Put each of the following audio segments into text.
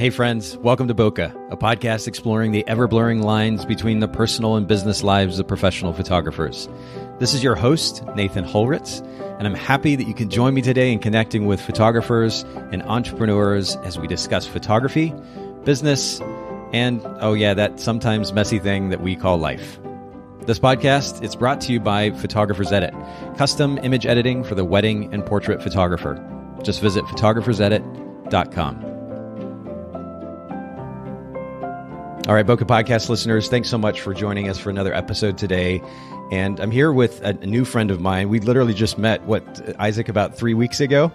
Hey friends, welcome to Bokeh, a podcast exploring the ever-blurring lines between the personal and business lives of professional photographers. This is your host, Nathan Holritz, and I'm happy that you can join me today in connecting with photographers and entrepreneurs as we discuss photography, business, and, oh yeah, that sometimes messy thing that we call life. This podcast, it's brought to you by Photographers Edit, custom image editing for the wedding and portrait photographer. Just visit photographersedit.com. All right, Bokeh Podcast listeners, thanks so much for joining us for another episode today. And I'm here with a new friend of mine. We literally just met, Isaac, about 3 weeks ago?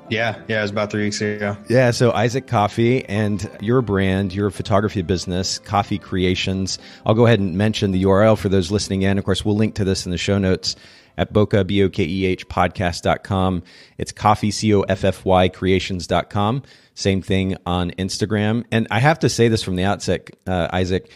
Yeah, it was about 3 weeks ago. Yeah, so Isaac Coffy, and your brand, your photography business, Coffy Creations. I'll go ahead and mention the URL for those listening in. Of course, we'll link to this in the show notes at Bokeh, Bokeh podcast.com. It's Coffy, Coffy creations.com. Same thing on Instagram. And I have to say this from the outset, Isaac,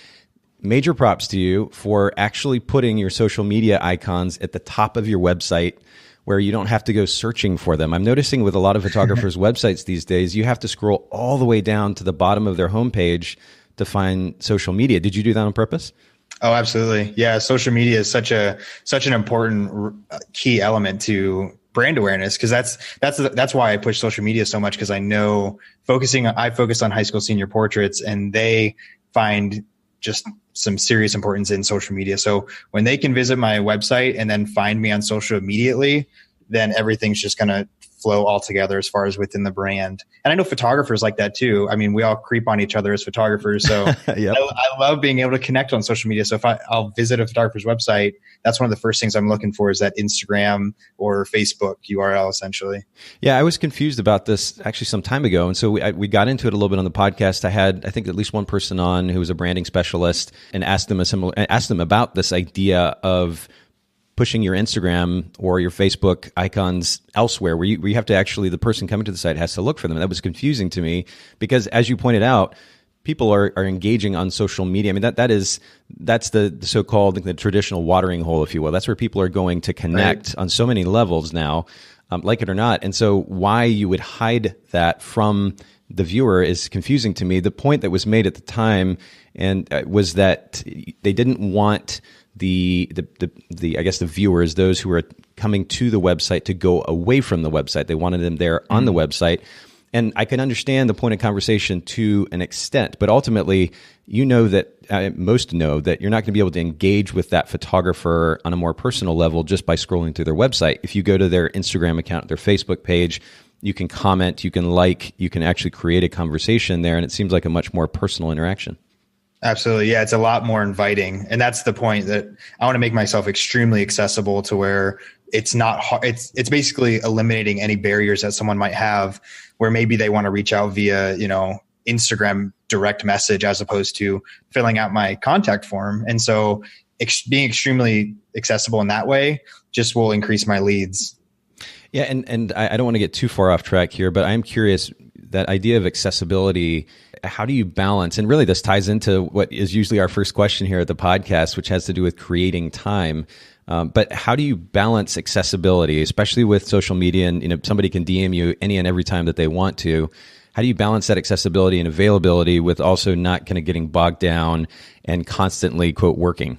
major props to you for actually putting your social media icons at the top of your website where you don't have to go searching for them. I'm noticing with a lot of photographers' websites these days, you have to scroll all the way down to the bottom of their homepage to find social media. Did you do that on purpose? Oh, absolutely. Yeah, social media is such an important key element to brand awareness, because that's why I push social media so much, because I know I focus on high school senior portraits, and they find just some serious importance in social media. So when they can visit my website and then find me on social immediately, then everything's just going to flow all together as far as within the brand. And I know photographers like that too. I mean, we all creep on each other as photographers. So yep. I love being able to connect on social media. So if I'll visit a photographer's website, that's one of the first things I'm looking for, is that Instagram or Facebook URL, essentially. Yeah, I was confused about this actually some time ago. And so we got into it a little bit on the podcast. I had, I think, at least one person on who was a branding specialist, and asked them about this idea of pushing your Instagram or your Facebook icons elsewhere, where you have to actually, the person coming to the site has to look for them. That was confusing to me because, as you pointed out, people are engaging on social media. I mean, that's the so-called, the traditional watering hole, if you will. That's where people are going to connect on so many levels now, like it or not. And so why you would hide that from the viewer is confusing to me. The point that was made at the time was that they didn't want the I guess the viewers, those who are coming to the website, to go away from the website. They wanted them there on the website. And I can understand the point of conversation to an extent, but ultimately, most know that you're not going to be able to engage with that photographer on a more personal level just by scrolling through their website. If you go to their Instagram account, their Facebook page, you can comment, you can like, you can actually create a conversation there, and it seems like a much more personal interaction. Absolutely. Yeah, it's a lot more inviting. And that's the point, that I want to make myself extremely accessible to where it's not hard. It's basically eliminating any barriers that someone might have, where maybe they want to reach out via, Instagram direct message as opposed to filling out my contact form. And so being extremely accessible in that way just will increase my leads. Yeah. And I don't want to get too far off track here, but I'm curious, that idea of accessibility, how do you balance? And really this ties into what is usually our first question here at the podcast, which has to do with creating time. But how do you balance accessibility, especially with social media, and somebody can DM you any and every time that they want to? How do you balance that accessibility and availability with also not kind of getting bogged down and constantly, quote, working?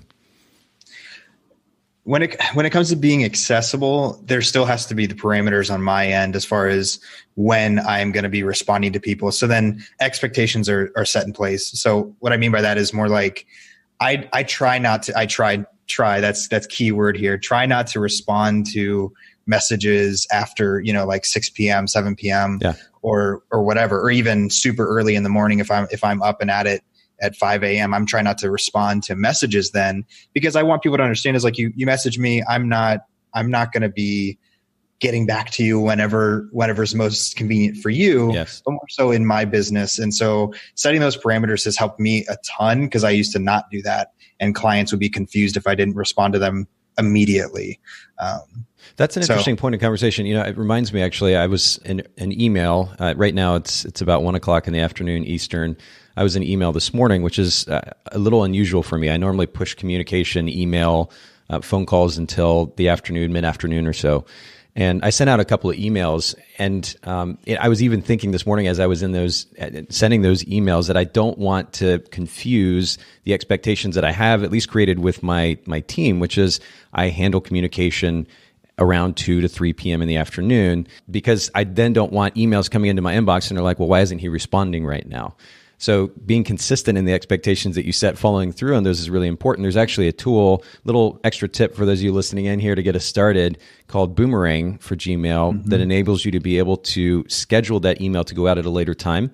When it comes to being accessible, there still has to be the parameters on my end as far as when I'm going to be responding to people. So then expectations are set in place. So what I mean by that is more like I try that's key word here. Try not to respond to messages after, like 6 p.m., 7 p.m. or whatever, or even super early in the morning if I'm up and at it at 5 a.m. I'm trying not to respond to messages then, because I want people to understand is like, you message me, I'm not going to be getting back to you whenever's most convenient for you, yes, but more so in my business. And so setting those parameters has helped me a ton, because I used to not do that, and clients would be confused if I didn't respond to them immediately. That's an interesting point of conversation. It reminds me, actually, I was in an email. Right now, it's about 1:00 in the afternoon Eastern. I was in email this morning, which is a little unusual for me. I normally push communication, email, phone calls until the afternoon, mid-afternoon or so. And I sent out a couple of emails, and I was even thinking this morning as I was in those sending those emails that I don't want to confuse the expectations that I have at least created with my team, which is I handle communication around 2 to 3 p.m. in the afternoon, because I then don't want emails coming into my inbox and they're like, well, why isn't he responding right now? So being consistent in the expectations that you set, following through on those is really important. There's actually a tool, little extra tip for those of you listening in here to get us started, called Boomerang for Gmail, that enables you to be able to schedule that email to go out at a later time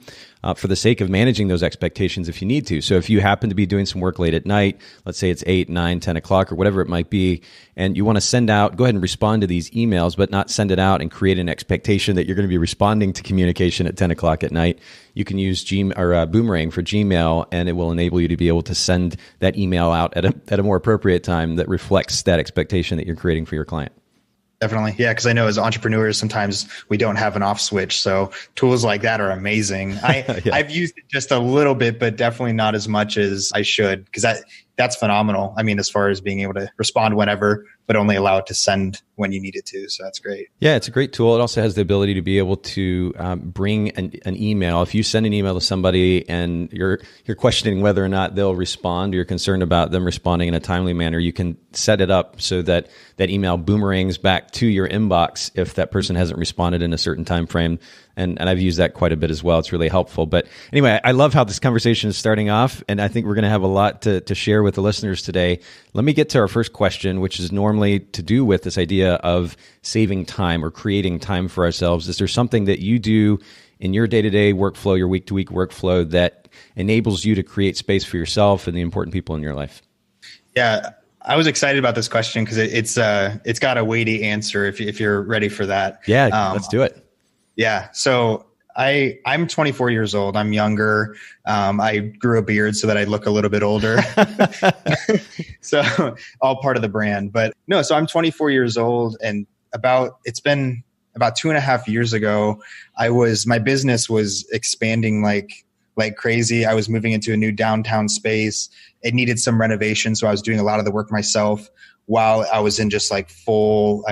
for the sake of managing those expectations if you need to. So if you happen to be doing some work late at night, let's say it's 8, 9, 10 o'clock or whatever it might be, and you want to send out, go ahead and respond to these emails, but not send it out and create an expectation that you're going to be responding to communication at 10 o'clock at night. You can use Boomerang for Gmail, and it will enable you to be able to send that email out at a more appropriate time that reflects that expectation that you're creating for your client. Definitely. Yeah. Because I know as entrepreneurs, sometimes we don't have an off switch. So tools like that are amazing. I've used it just a little bit, but definitely not as much as I should, because that's phenomenal. I mean, as far as being able to respond whenever, but only allow it to send when you need it to. So that's great. Yeah, it's a great tool. It also has the ability to be able to bring an email. If you send an email to somebody and you're questioning whether or not they'll respond, or you're concerned about them responding in a timely manner, you can set it up so that that email boomerangs back to your inbox if that person hasn't responded in a certain time frame. And I've used that quite a bit as well. It's really helpful. But anyway, I love how this conversation is starting off, and I think we're going to have a lot to share with the listeners today. Let me get to our first question, which is normally to do with this idea of saving time or creating time for ourselves. Is there something that you do in your day-to-day workflow, your week-to-week workflow, that enables you to create space for yourself and the important people in your life? Yeah, I was excited about this question because it's got a weighty answer if you're ready for that. Yeah, let's do it. Yeah. So I'm 24 years old. I'm younger. I grew a beard so that I look a little bit older. So all part of the brand. But no, so I'm 24 years old, and it's been about 2.5 years ago, my business was expanding like crazy. I was moving into a new downtown space. It needed some renovation. So I was doing a lot of the work myself while I was in just like full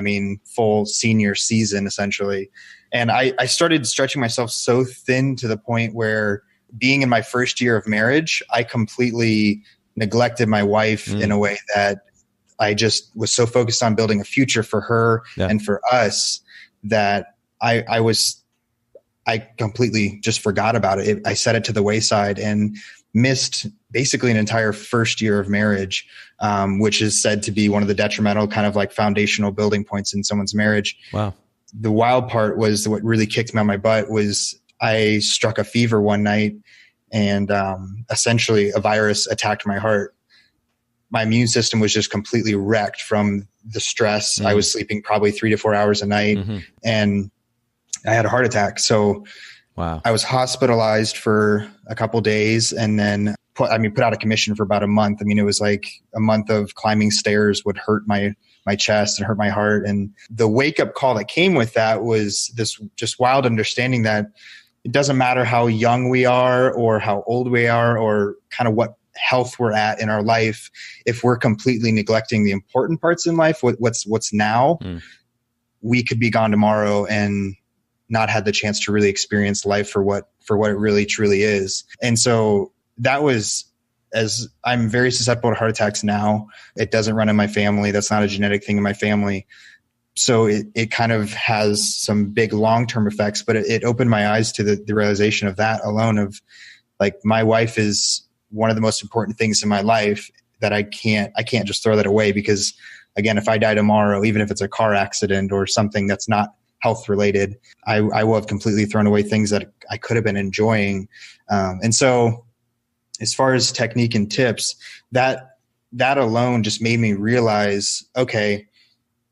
senior season, essentially. And I started stretching myself so thin to the point where, being in my first year of marriage, I completely neglected my wife in a way that I just was so focused on building a future for her and for us that I completely just forgot about it. I set it to the wayside and missed basically an entire first year of marriage, which is said to be one of the detrimental kind of like foundational building points in someone's marriage. Wow. The wild part was, what really kicked me on my butt was, I struck a fever one night, and essentially a virus attacked my heart. My immune system was just completely wrecked from the stress. I was sleeping probably 3 to 4 hours a night, and I had a heart attack. So wow. I was hospitalized for a couple days, and then put out of commission for about a month. I mean, it was like a month of climbing stairs would hurt my chest and hurt my heart. And the wake up call that came with that was this just wild understanding that it doesn't matter how young we are or how old we are or kind of what health we're at in our life. If we're completely neglecting the important parts in life, what's now, we could be gone tomorrow and not had the chance to really experience life for what it really truly is. And so that was, as I'm very susceptible to heart attacks now. It doesn't run in my family. That's not a genetic thing in my family. So it kind of has some big long-term effects, but it opened my eyes to the realization of that alone, of like, my wife is one of the most important things in my life, that I can't just throw that away, because again, if I die tomorrow, even if it's a car accident or something that's not health related, I will have completely thrown away things that I could have been enjoying. And so as far as technique and tips, that alone just made me realize, okay,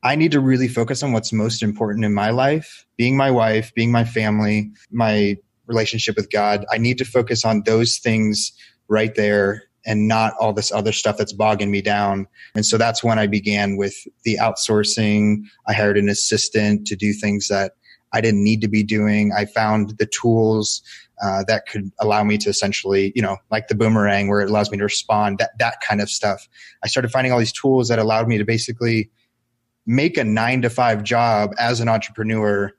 I need to really focus on what's most important in my life, being my wife, being my family, my relationship with God. I need to focus on those things right there and not all this other stuff that's bogging me down. And so that's when I began with the outsourcing. I hired an assistant to do things that I didn't need to be doing. I found the tools that could allow me to essentially, like the Boomerang, where it allows me to respond, that kind of stuff. I started finding all these tools that allowed me to basically make a 9-to-5 job as an entrepreneur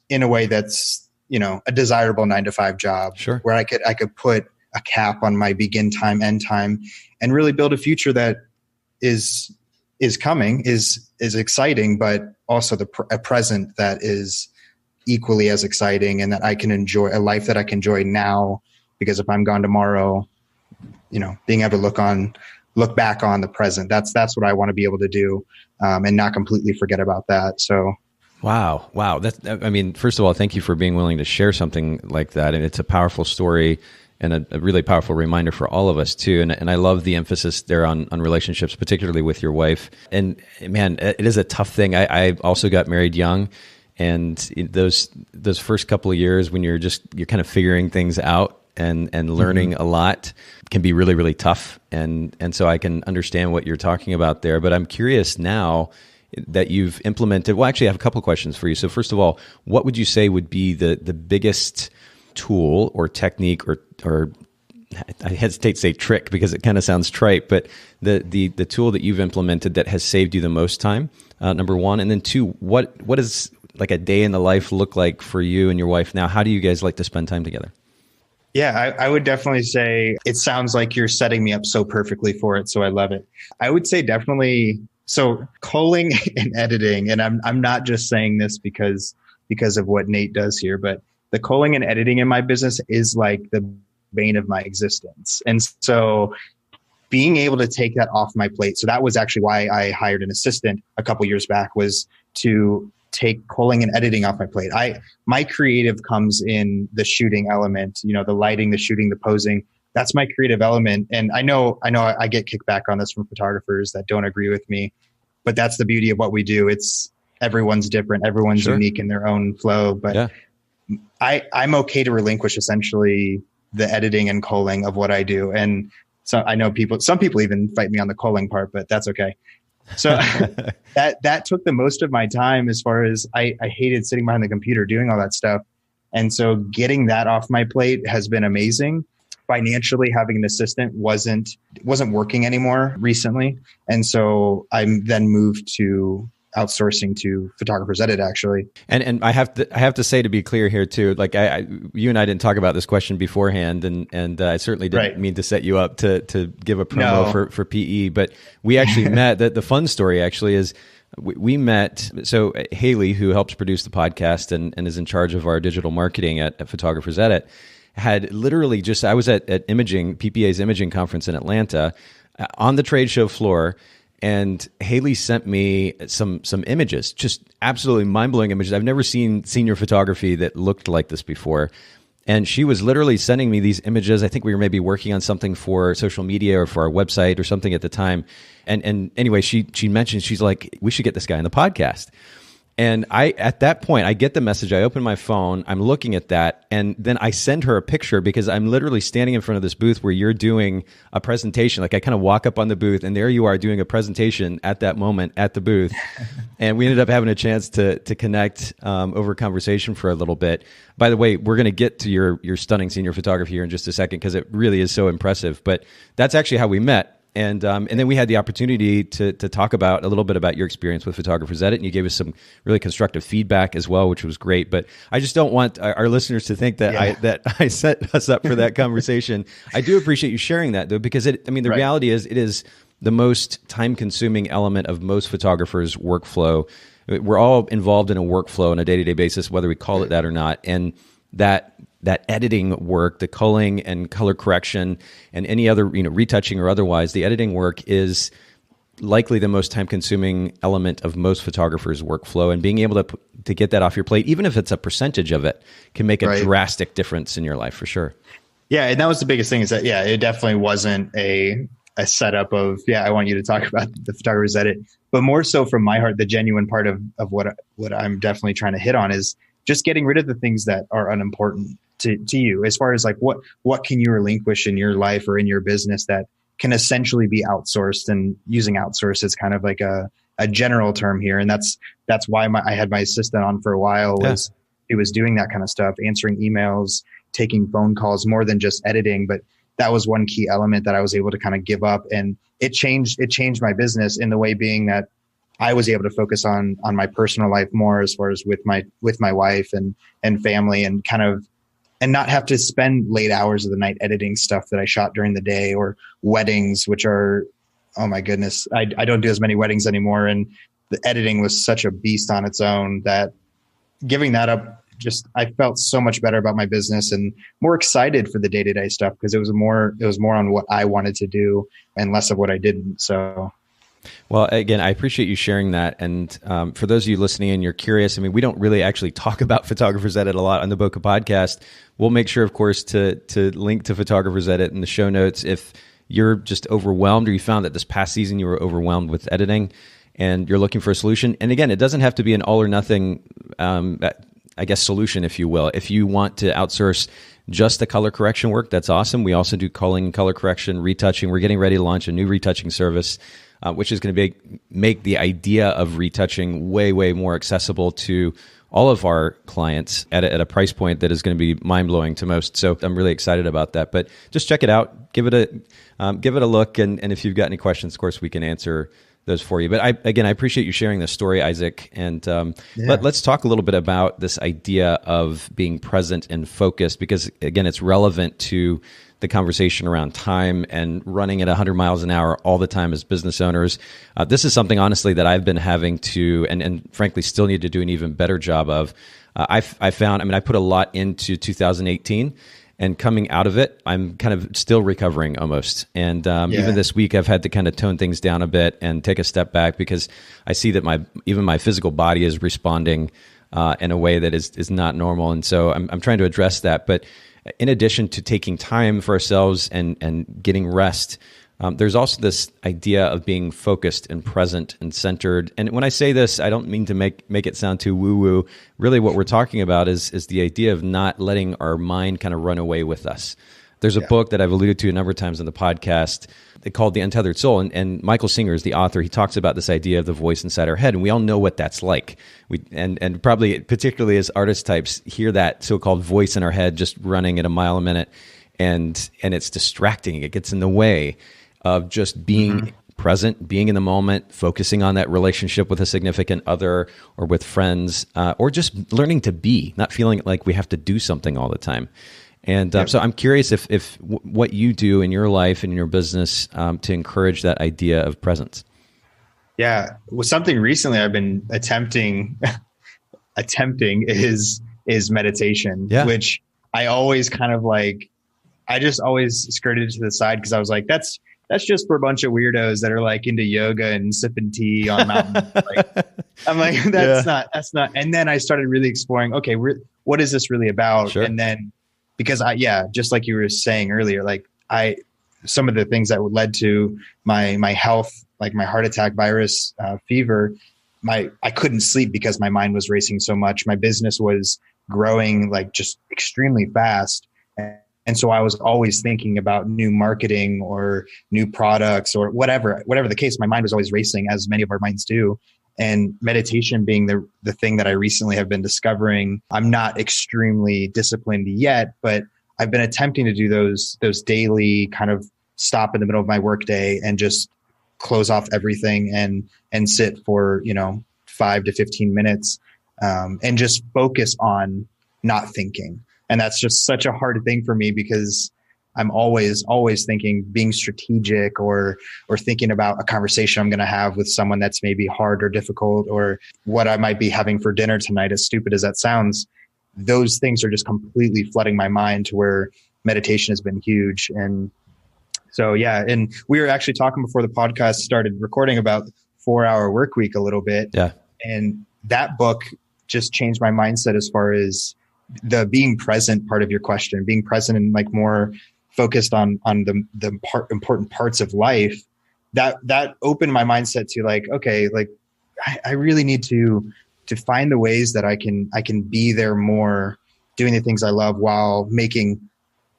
in a way that's, a desirable 9-to-5 job. Sure. Where I could put a cap on my begin time, end time, and really build a future that is coming, is exciting, but also a present that is equally as exciting, and that I can enjoy a life that I can enjoy now, because if I'm gone tomorrow, being able to look back on the present, that's what I want to be able to do, and not completely forget about that. So. Wow. First of all, thank you for being willing to share something like that. And it's a powerful story and a really powerful reminder for all of us too. And I love the emphasis there on relationships, particularly with your wife. And man, it is a tough thing. I also got married young, and those first couple of years when you're kind of figuring things out and learning a lot can be really, really tough. And so I can understand what you're talking about there, but I'm curious now that you've implemented. Well, actually I have a couple of questions for you. So first of all, what would you say would be the biggest tool or technique or I hesitate to say trick because it kind of sounds trite, but the tool that you've implemented that has saved you the most time, number one, and then two, what does like a day in the life look like for you and your wife now? How do you guys like to spend time together? Yeah, I would definitely say it sounds like you're setting me up so perfectly for it. So I love it. I would say definitely. So culling and editing, and I'm not just saying this because of what Nate does here, but the culling and editing in my business is like the bane of my existence. And so being able to take that off my plate. So that was actually why I hired an assistant a couple years back, was to take culling and editing off my plate. My creative comes in the shooting element, the lighting, the shooting, the posing. That's my creative element. And I know I get kickback on this from photographers that don't agree with me, but that's the beauty of what we do. It's everyone's different. Everyone's unique in their own flow, but I'm okay to relinquish essentially the editing and culling of what I do. And so I know some people even fight me on the culling part, but that's okay. So that took the most of my time, as far as I hated sitting behind the computer doing all that stuff. And so getting that off my plate has been amazing. Financially, having an assistant wasn't working anymore recently. And so I then moved to outsourcing to Photographers Edit, actually. And I have to say, to be clear here too, like you and I didn't talk about this question beforehand, and I certainly didn't mean to set you up to give a promo for PE, but we actually met. The fun story actually is we met. So Haley, who helps produce the podcast and is in charge of our digital marketing at Photographers Edit, had literally I was at PPA's imaging conference in Atlanta on the trade show floor. And Haley sent me some images, just absolutely mind-blowing images. I've never seen senior photography that looked like this before. And she was literally sending me these images. I think we were maybe working on something for social media or for our website or something at the time. And anyway, she mentioned, she's like, we should get this guy on the podcast. And at that point, I get the message. I open my phone. I'm looking at that. And then I send her a picture, because I'm literally standing in front of this booth where you're doing a presentation. Like I kind of walk up on the booth, and there you are doing a presentation at that moment at the booth. And we ended up having a chance to connect over conversation for a little bit. By the way, we're going to get to your stunning senior photography here in just a second, because it really is so impressive. But that's actually how we met. And then we had the opportunity to talk about a little bit about your experience with Photographers Edit, and you gave us some really constructive feedback as well, which was great. But I just don't want our listeners to think that I set us up for that conversation. I do appreciate you sharing that, though, because the reality is it is the most time-consuming element of most photographers' workflow. We're all involved in a workflow on a day-to-day basis, whether we call it that or not, and that editing work, the culling and color correction, and any other retouching or otherwise, the editing work is likely the most time-consuming element of most photographers' workflow. And being able to get that off your plate, even if it's a percentage of it, can make a drastic difference in your life for sure. Yeah, and that was the biggest thing, is that it definitely wasn't a setup of I want you to talk about the Photographers Edit, but more so from my heart, the genuine part of what I'm definitely trying to hit on is just getting rid of the things that are unimportant to you, as far as like what can you relinquish in your life or in your business that can essentially be outsourced, and using outsource is kind of like a general term here. And that's why I had my assistant on for a while, was he was doing that kind of stuff, answering emails, taking phone calls, more than just editing. But that was one key element that I was able to kind of give up, and it changed my business in the way being that I was able to focus on my personal life more, as far as with my wife and family, and kind of, and not have to spend late hours of the night editing stuff that I shot during the day, or weddings, which are, oh my goodness, I don't do as many weddings anymore. And the editing was such a beast on its own that giving that up, just, I felt so much better about my business and more excited for the day-to-day stuff, because it was more on what I wanted to do and less of what I didn't. So. Well, again, I appreciate you sharing that. And for those of you listening and you're curious, I mean, we don't really actually talk about Photographer's Edit a lot on the Bokeh Podcast. We'll make sure, of course, to link to Photographer's Edit in the show notes. If you're just overwhelmed, or you found that this past season you were overwhelmed with editing and you're looking for a solution. And again, it doesn't have to be an all or nothing, I guess, solution, if you will. If you want to outsource just the color correction work, that's awesome. We also do culling, color correction, retouching. We're getting ready to launch a new retouching service, which is going to make the idea of retouching way, way more accessible to all of our clients at a price point that is going to be mind-blowing to most. So I'm really excited about that. But just check it out. Give it a look. And if you've got any questions, of course, we can answer those for you. But I appreciate you sharing this story, Isaac. And let's talk a little bit about this idea of being present and focused, because, again, it's relevant to the conversation around time and running at 100 miles an hour all the time as business owners. This is something, honestly, that I've been having to, and frankly, still need to do an even better job of. I found, I put a lot into 2018, and coming out of it, I'm kind of still recovering almost. And even this week, I've had to kind of tone things down a bit and take a step back, because I see that even my physical body is responding in a way that is not normal. And so I'm trying to address that. But in addition to taking time for ourselves and getting rest, there's also this idea of being focused and present and centered. And when I say this, I don't mean to make it sound too woo-woo. Really, what we're talking about is the idea of not letting our mind kind of run away with us. There's a book that I've alluded to a number of times on the podcast called The Untethered Soul. And Michael Singer is the author. He talks about this idea of the voice inside our head. And we all know what that's like. And probably, particularly as artist types, hear that so-called voice in our head just running at a mile a minute. And it's distracting. It gets in the way of just being present, being in the moment, focusing on that relationship with a significant other or with friends, or just learning to be, not feeling like we have to do something all the time. And so I'm curious if what you do in your life and in your business to encourage that idea of presence. Yeah. Well, something recently I've been attempting is meditation, which I always kind of like, I just always skirted to the side, because I was like, that's just for a bunch of weirdos that are like into yoga and sipping tea on mountains. I'm like, that's not. And then I started really exploring, okay, what is this really about? Sure. And then, because just like you were saying earlier, like some of the things that led to my health, like my heart attack, virus, fever, I couldn't sleep because my mind was racing so much. My business was growing like just extremely fast. And so I was always thinking about new marketing or new products or whatever the case. My mind was always racing, as many of our minds do. And meditation being the thing that I recently have been discovering. I'm not extremely disciplined yet, but I've been attempting to do those daily kind of stop in the middle of my workday and just close off everything and sit for 5 to 15 minutes and just focus on not thinking. And that's just such a hard thing for me, because I'm always thinking, being strategic or thinking about a conversation I'm going to have with someone that's maybe hard or difficult, or what I might be having for dinner tonight, as stupid as that sounds. Those things are just completely flooding my mind, to where meditation has been huge. And so, and we were actually talking before the podcast started recording about 4-hour work week a little bit. Yeah. And that book just changed my mindset as far as the being present part of your question, being present and like more focused on the important parts of life. That opened my mindset to like, okay, like I really need to find the ways that I can be there more, doing the things I love while making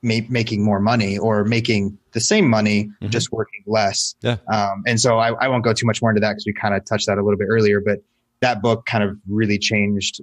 more money, or making the same money, just working less. Yeah. And so I won't go too much more into that, because we kind of touched that a little bit earlier, but that book kind of really changed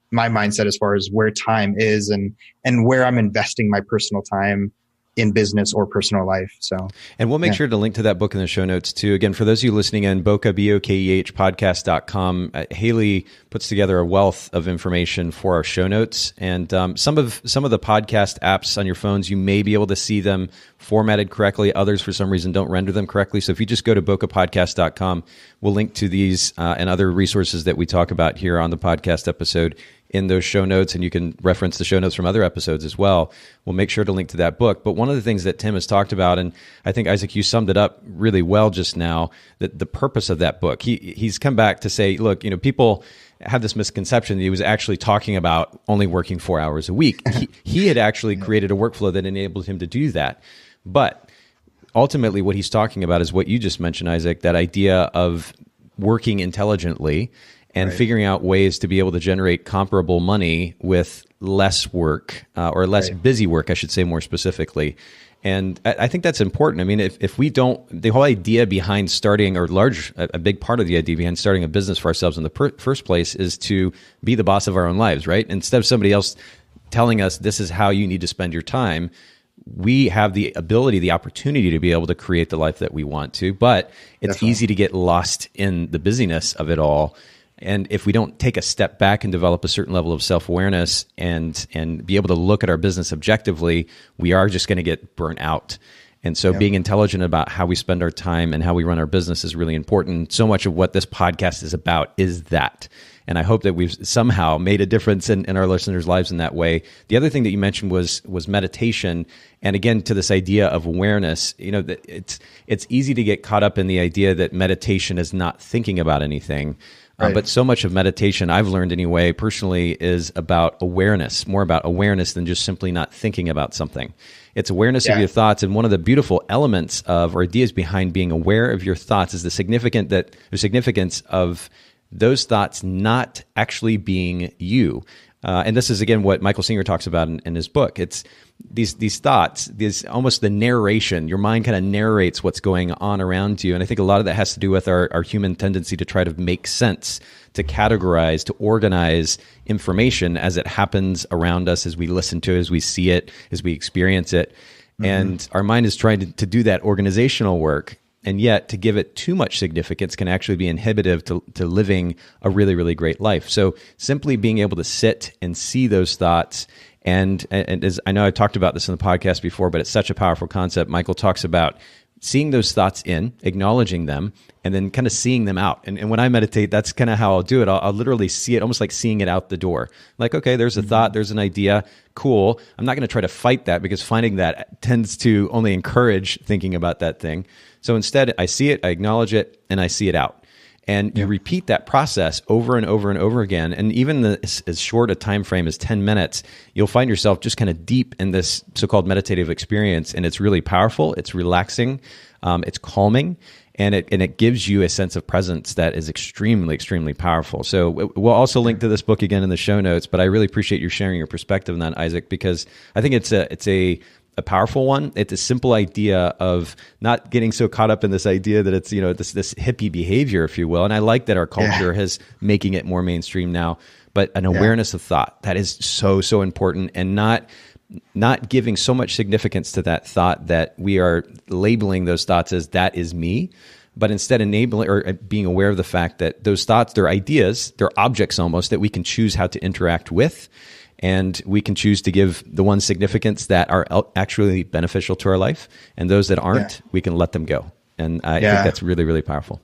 my mindset as far as where time is and where I'm investing my personal time. in business or personal life. So, and we'll make sure to link to that book in the show notes too. Again, for those of you listening in, Bokeh, Bokeh podcast.com, Haley puts together a wealth of information for our show notes. And some of the podcast apps on your phones, you may be able to see them formatted correctly. Others, for some reason, don't render them correctly. So if you just go to bokehpodcast.com, we'll link to these and other resources that we talk about here on the podcast episode in those show notes, and you can reference the show notes from other episodes as well. We'll make sure to link to that book. But one of the things that Tim has talked about, and I think, Isaac, you summed it up really well just now, that the purpose of that book, he's come back to say, look, people have this misconception that he was actually talking about only working 4 hours a week. He had actually created a workflow that enabled him to do that. But ultimately what he's talking about is what you just mentioned, Isaac, that idea of working intelligently and figuring out ways to be able to generate comparable money with less work or less busy work, I should say more specifically. And I think that's important. I mean, if we don't, the whole idea behind starting, or a big part of the idea behind starting a business for ourselves in the first place is to be the boss of our own lives, right? Instead of somebody else telling us this is how you need to spend your time, we have the ability, the opportunity to be able to create the life that we want to. But it's easy to get lost in the busyness of it all. And if we don't take a step back and develop a certain level of self-awareness and be able to look at our business objectively, we are just going to get burnt out. And so being intelligent about how we spend our time and how we run our business is really important. So much of what this podcast is about is that. And I hope that we've somehow made a difference in our listeners' lives in that way. The other thing that you mentioned was meditation. And again, to this idea of awareness, that it's easy to get caught up in the idea that meditation is not thinking about anything. But so much of meditation, I've learned anyway, personally, is about awareness, more about awareness than just simply not thinking about something. It's awareness of your thoughts. And one of the beautiful elements of, or ideas behind being aware of your thoughts is the significance of those thoughts not actually being you. And this is, again, what Michael Singer talks about in his book. It's these thoughts, almost the narration. Your mind kind of narrates what's going on around you. And I think a lot of that has to do with our human tendency to try to make sense, to categorize, to organize information as it happens around us, as we listen to it, as we see it, as we experience it. Mm-hmm. And our mind is trying to do that organizational work. And yet, to give it too much significance can actually be inhibitive to living a really, really great life. So simply being able to sit and see those thoughts, and as I know I talked about this in the podcast before, but it's such a powerful concept. Michael talks about seeing those thoughts in, acknowledging them, and then kind of seeing them out. And when I meditate, that's kind of how I'll do it. I'll literally see it almost like seeing it out the door. Like, okay, there's a thought, there's an idea, cool. I'm not going to try to fight that, because finding that tends to only encourage thinking about that thing. So instead, I see it, I acknowledge it, and I see it out. And you repeat that process over and over and over again. And even as short a time frame as 10 minutes, you'll find yourself just kind of deep in this so-called meditative experience. And it's really powerful. It's relaxing. It's calming. And it gives you a sense of presence that is extremely, extremely powerful. So we'll also link to this book again in the show notes. But I really appreciate you sharing your perspective on that, Isaac, because I think it's a powerful one. It's a simple idea of not getting so caught up in this idea that it's, this hippie behavior, if you will. And I like that our culture is making it more mainstream now, but an awareness of thought, that is so, so important, and not giving so much significance to that thought that we are labeling those thoughts as that is me, but instead enabling or being aware of the fact that those thoughts, they're ideas, they're objects almost that we can choose how to interact with. And we can choose to give the ones significance that are actually beneficial to our life, and those that aren't, we can let them go. And I think that's really, really powerful.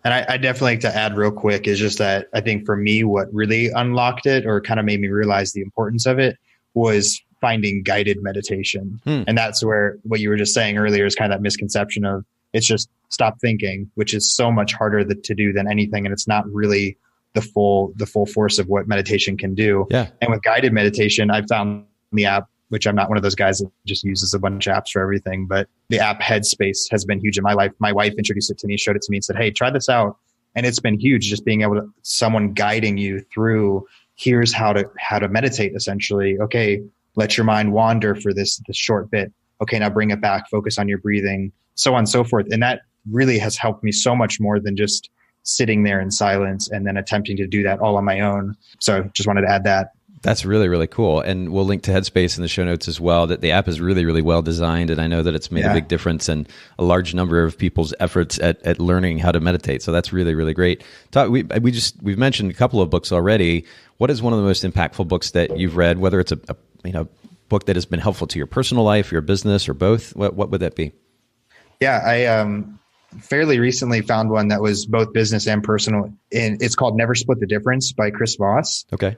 And I definitely like to add real quick is just that I think for me, what really unlocked it or kind of made me realize the importance of it was finding guided meditation. And that's where what you were just saying earlier is kind of that misconception of it's just stop thinking, which is so much harder to do than anything. And it's not really the full force of what meditation can do. Yeah. And with guided meditation, I've found the app, which I'm not one of those guys that just uses a bunch of apps for everything, but the app Headspace has been huge in my life. My wife introduced it to me, showed it to me and said, hey, try this out. And it's been huge, just being able to, someone guiding you through, here's how to meditate essentially. Okay, let your mind wander for this short bit. Okay, now bring it back, focus on your breathing, so on and so forth. And that really has helped me so much more than just sitting there in silence and then attempting to do that all on my own. So just wanted to add that. That's really, really cool. And we'll link to Headspace in the show notes as well. That the app is really, really well designed. And I know that it's made a big difference in a large number of people's efforts at learning how to meditate. So that's really, really great. We've mentioned a couple of books already. What is one of the most impactful books that you've read, whether it's a book that has been helpful to your personal life, your business, or both? What would that be? Yeah, I fairly recently found one that was both business and personal. And it's called Never Split the Difference by Chris Voss. Okay.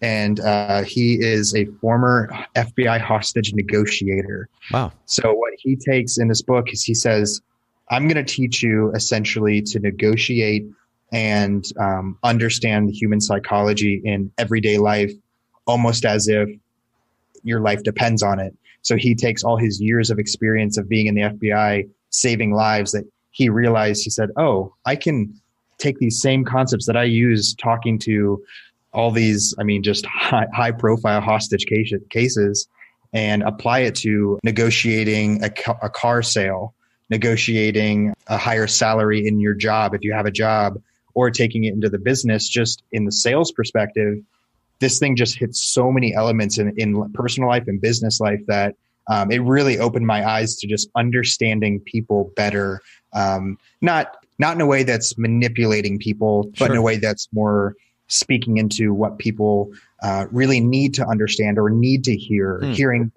And he is a former FBI hostage negotiator. Wow. So what he takes in this book is he says, I'm going to teach you essentially to negotiate and understand the human psychology in everyday life, almost as if your life depends on it. So he takes all his years of experience of being in the FBI, saving lives, that he realized, he said, oh, I can take these same concepts that I use talking to all these, just high profile hostage cases, and apply it to negotiating a car sale, negotiating a higher salary in your job if you have a job, or taking it into the business. Just in the sales perspective, this thing just hits so many elements in personal life and business life that it really opened my eyes to just understanding people better. Not in a way that's manipulating people, but in a way that's more speaking into what people really need to understand or need to hear, hearing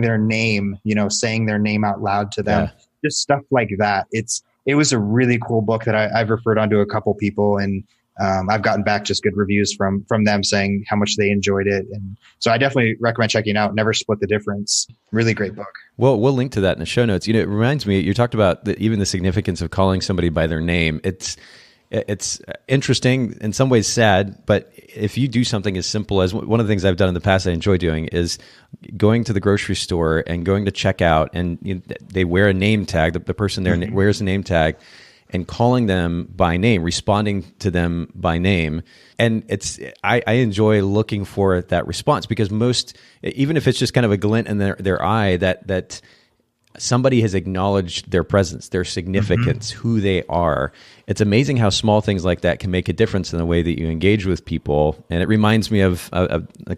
their name, saying their name out loud to them, just stuff like that. It was a really cool book that I've referred on to a couple people, and I've gotten back just good reviews from them saying how much they enjoyed it. And so I definitely recommend checking it out. Never Split the Difference. Really great book. Well, we'll link to that in the show notes. It reminds me, you talked about even the significance of calling somebody by their name. It's interesting, in some ways sad, but if you do something as simple as, one of the things I've done in the past I enjoy doing is going to the grocery store and going to check out, and they wear a name tag, the person there wears a name tag, and calling them by name, responding to them by name. And I enjoy looking for that response, because even if it's just kind of a glint in their eye that somebody has acknowledged their presence, their significance, who they are. It's amazing how small things like that can make a difference in the way that you engage with people. And it reminds me of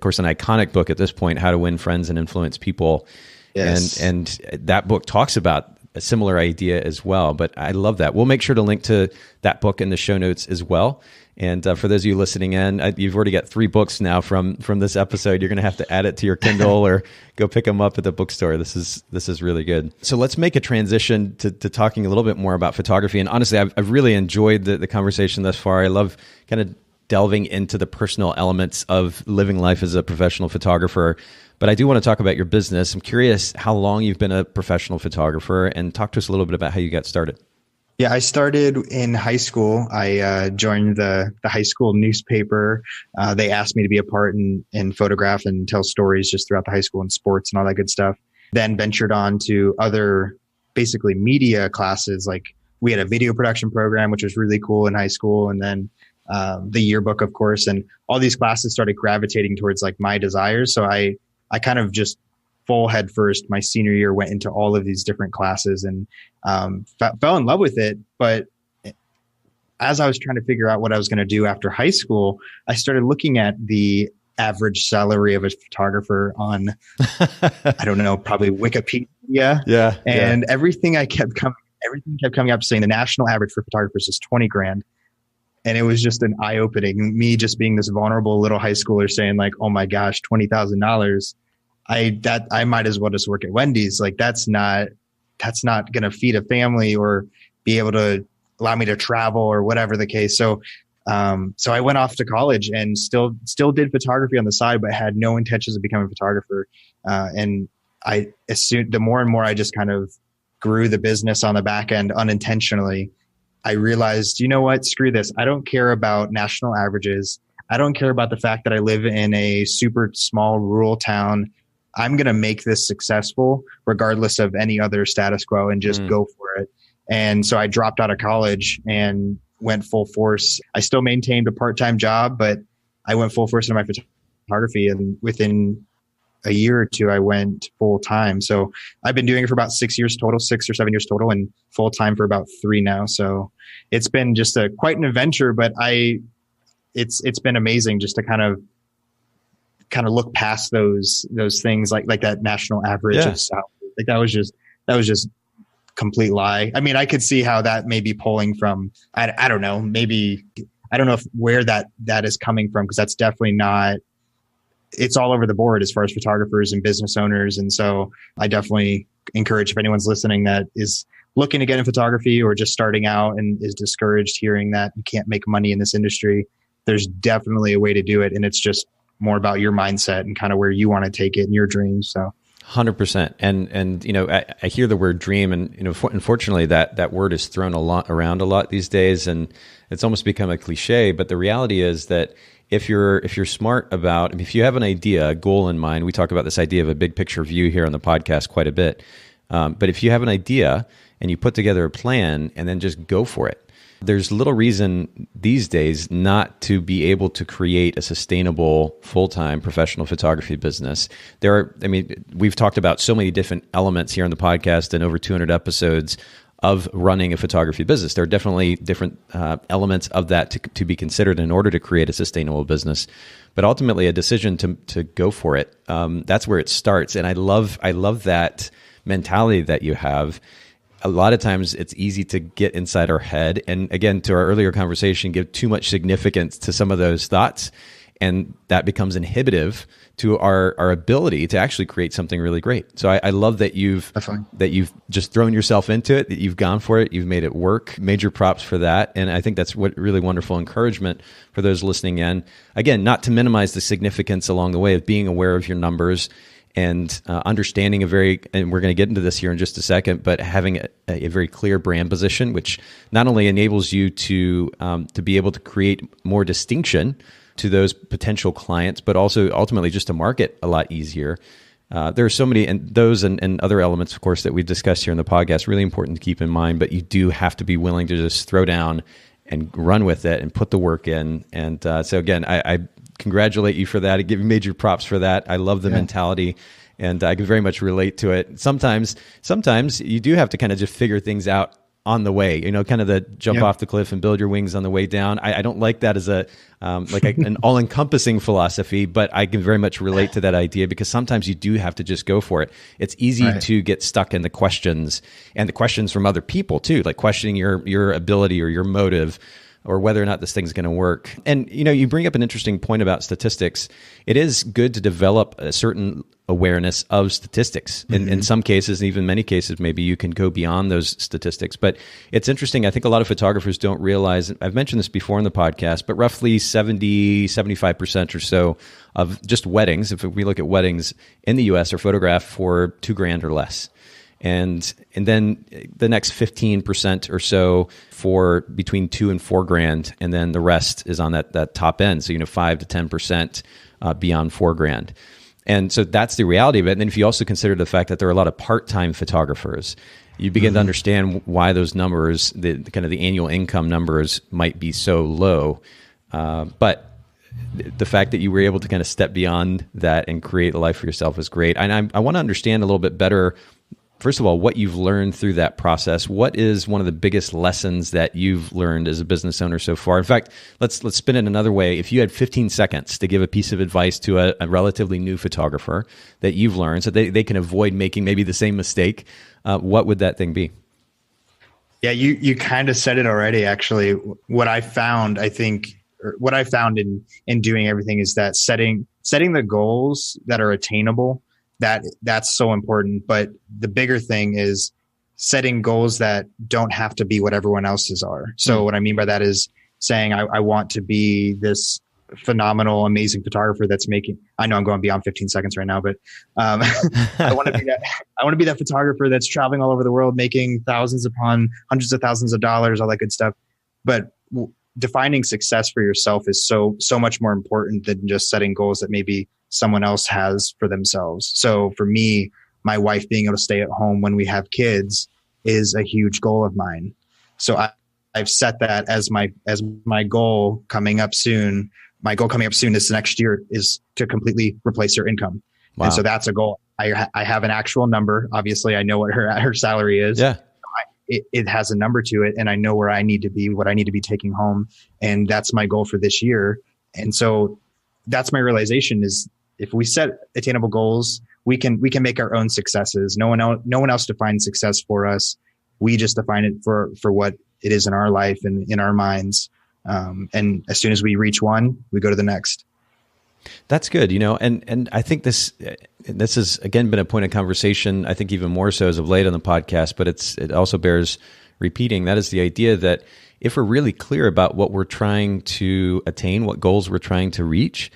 course, an iconic book at this point, How to Win Friends and Influence People. Yes. And that book talks about a similar idea as well. But I love that. We'll make sure to link to that book in the show notes as well. And for those of you listening in, you've already got 3 books now from this episode. You're going to have to add it to your Kindle or go pick them up at the bookstore. This is really good. So let's make a transition to talking a little bit more about photography. And honestly, I've really enjoyed the conversation thus far. I love kind of delving into the personal elements of living life as a professional photographer. But I do want to talk about your business. I'm curious how long you've been a professional photographer, and talk to us a little bit about how you got started. Yeah, I started in high school. I joined the high school newspaper. They asked me to be a part and photograph and tell stories just throughout the high school and sports and all that good stuff. Then ventured on to other basically media classes. Like we had a video production program, which was really cool in high school. And then the yearbook, of course, and all these classes started gravitating towards like my desires. So I kind of just full head first my senior year went into all of these different classes and fell in love with it. But as I was trying to figure out what I was going to do after high school, I started looking at the average salary of a photographer on, I don't know, probably Wikipedia. Yeah. And everything kept coming up saying the national average for photographers is 20 grand. And it was just an eye opening, me just being this vulnerable little high schooler saying like, oh my gosh, $20,000. I might as well just work at Wendy's. Like that's not going to feed a family or be able to allow me to travel or whatever the case. So I went off to college and still did photography on the side, but had no intentions of becoming a photographer. And the more and more I just kind of grew the business on the back end unintentionally, I realized, you know what, screw this. I don't care about national averages. I don't care about the fact that I live in a super small rural town. I'm going to make this successful regardless of any other status quo and just go for it. And so I dropped out of college and went full force. I still maintained a part-time job, but I went full force into my photography. And within a year or two, I went full time. So I've been doing it for about 6 or 7 years total, and full time for about 3 now. So it's been just quite an adventure, but it's been amazing just to kind of kind of look past those things like that national average of salary. Like that was just complete lie. I mean, I could see how that may be pulling from, I don't know, maybe, I don't know where that is coming from, because that's definitely not, it's all over the board as far as photographers and business owners. And so I definitely encourage, if anyone's listening that is looking to get in photography or just starting out and is discouraged hearing that you can't make money in this industry, there's definitely a way to do it. And it's just more about your mindset and kind of where you want to take it and your dreams. So 100%. And you know, I hear the word dream, and you know, unfortunately that word is thrown around a lot these days, and it's almost become a cliche. But the reality is that if you're smart about, I mean, if you have an idea, a goal in mind, we talk about this idea of a big picture view here on the podcast quite a bit. But if you have an idea and you put together a plan and then just go for it, there's little reason these days not to be able to create a sustainable full-time professional photography business. We've talked about so many different elements here on the podcast and over 200 episodes of running a photography business. There are definitely different elements of that to be considered in order to create a sustainable business. But ultimately, a decision to go for it, that's where it starts. And I love that mentality that you have. A lot of times it's easy to get inside our head. And again, to our earlier conversation, give too much significance to some of those thoughts. And that becomes inhibitive to our ability to actually create something really great. So I love that you've just thrown yourself into it, that you've gone for it, you've made it work. Major props for that. And I think that's what really wonderful encouragement for those listening in. Again, not to minimize the significance along the way of being aware of your numbers and understanding and we're going to get into this here in just a second, but having a very clear brand position, which not only enables you to be able to create more distinction to those potential clients, but also ultimately just to market a lot easier. There are so many, and those and other elements, of course, that we've discussed here in the podcast, really important to keep in mind, but you do have to be willing to just throw down and run with it and put the work in. And so again, I congratulate you for that. I give you major props for that. I love the mentality, and I can very much relate to it. Sometimes you do have to kind of just figure things out on the way, you know, kind of the jump off the cliff and build your wings on the way down. I don't like that as an all-encompassing philosophy, but I can very much relate to that idea, because sometimes you do have to just go for it. It's easy to get stuck in the questions, and the questions from other people too, like questioning your ability or your motive, or whether or not this thing's going to work. And, you know, you bring up an interesting point about statistics. It is good to develop a certain awareness of statistics. In some cases, and even many cases, maybe you can go beyond those statistics. But it's interesting. I think a lot of photographers don't realize, I've mentioned this before in the podcast, but roughly 70-75% or so of just weddings, if we look at weddings in the US, are photographed for $2,000 or less. And then the next 15% or so for between $2,000 and $4,000, and then the rest is on that top end. So 5 to 10% beyond $4,000, and so that's the reality of it. And then if you also consider the fact that there are a lot of part-time photographers, you begin to understand why those numbers, the kind of the annual income numbers, might be so low. But the fact that you were able to kind of step beyond that and create a life for yourself is great. And I want to understand a little bit better, first of all, what you've learned through that process. What is one of the biggest lessons that you've learned as a business owner so far? In fact, let's spin it another way. If you had 15 seconds to give a piece of advice to a relatively new photographer that you've learned so they can avoid making maybe the same mistake, what would that thing be? Yeah, you kind of said it already, actually. What I found, in doing everything is that setting the goals that are attainable, that's so important. But the bigger thing is setting goals that don't have to be what everyone else's are. So what I mean by that is saying, I want to be this phenomenal, amazing photographer that's making, I know I'm going beyond 15 seconds right now, but I want to be that photographer that's traveling all over the world, making thousands upon hundreds of thousands of dollars, all that good stuff. But defining success for yourself is so much more important than just setting goals that maybe someone else has for themselves. So for me, my wife being able to stay at home when we have kids is a huge goal of mine. So I've set that as my goal coming up soon. My goal coming up soon this next year is to completely replace her income. Wow. And so that's a goal. I have an actual number. Obviously, I know what her salary is. Yeah. It has a number to it, and I know where I need to be, what I need to be taking home. And that's my goal for this year. And so that's my realization is if we set attainable goals, we can make our own successes. No one else defines success for us. We just define it for what it is in our life and in our minds. And as soon as we reach one, we go to the next. That's good, and I think this has again been a point of conversation. I think even more so as of late on the podcast, but it also bears repeating. That is the idea that if we're really clear about what we're trying to attain, what goals we're trying to reach,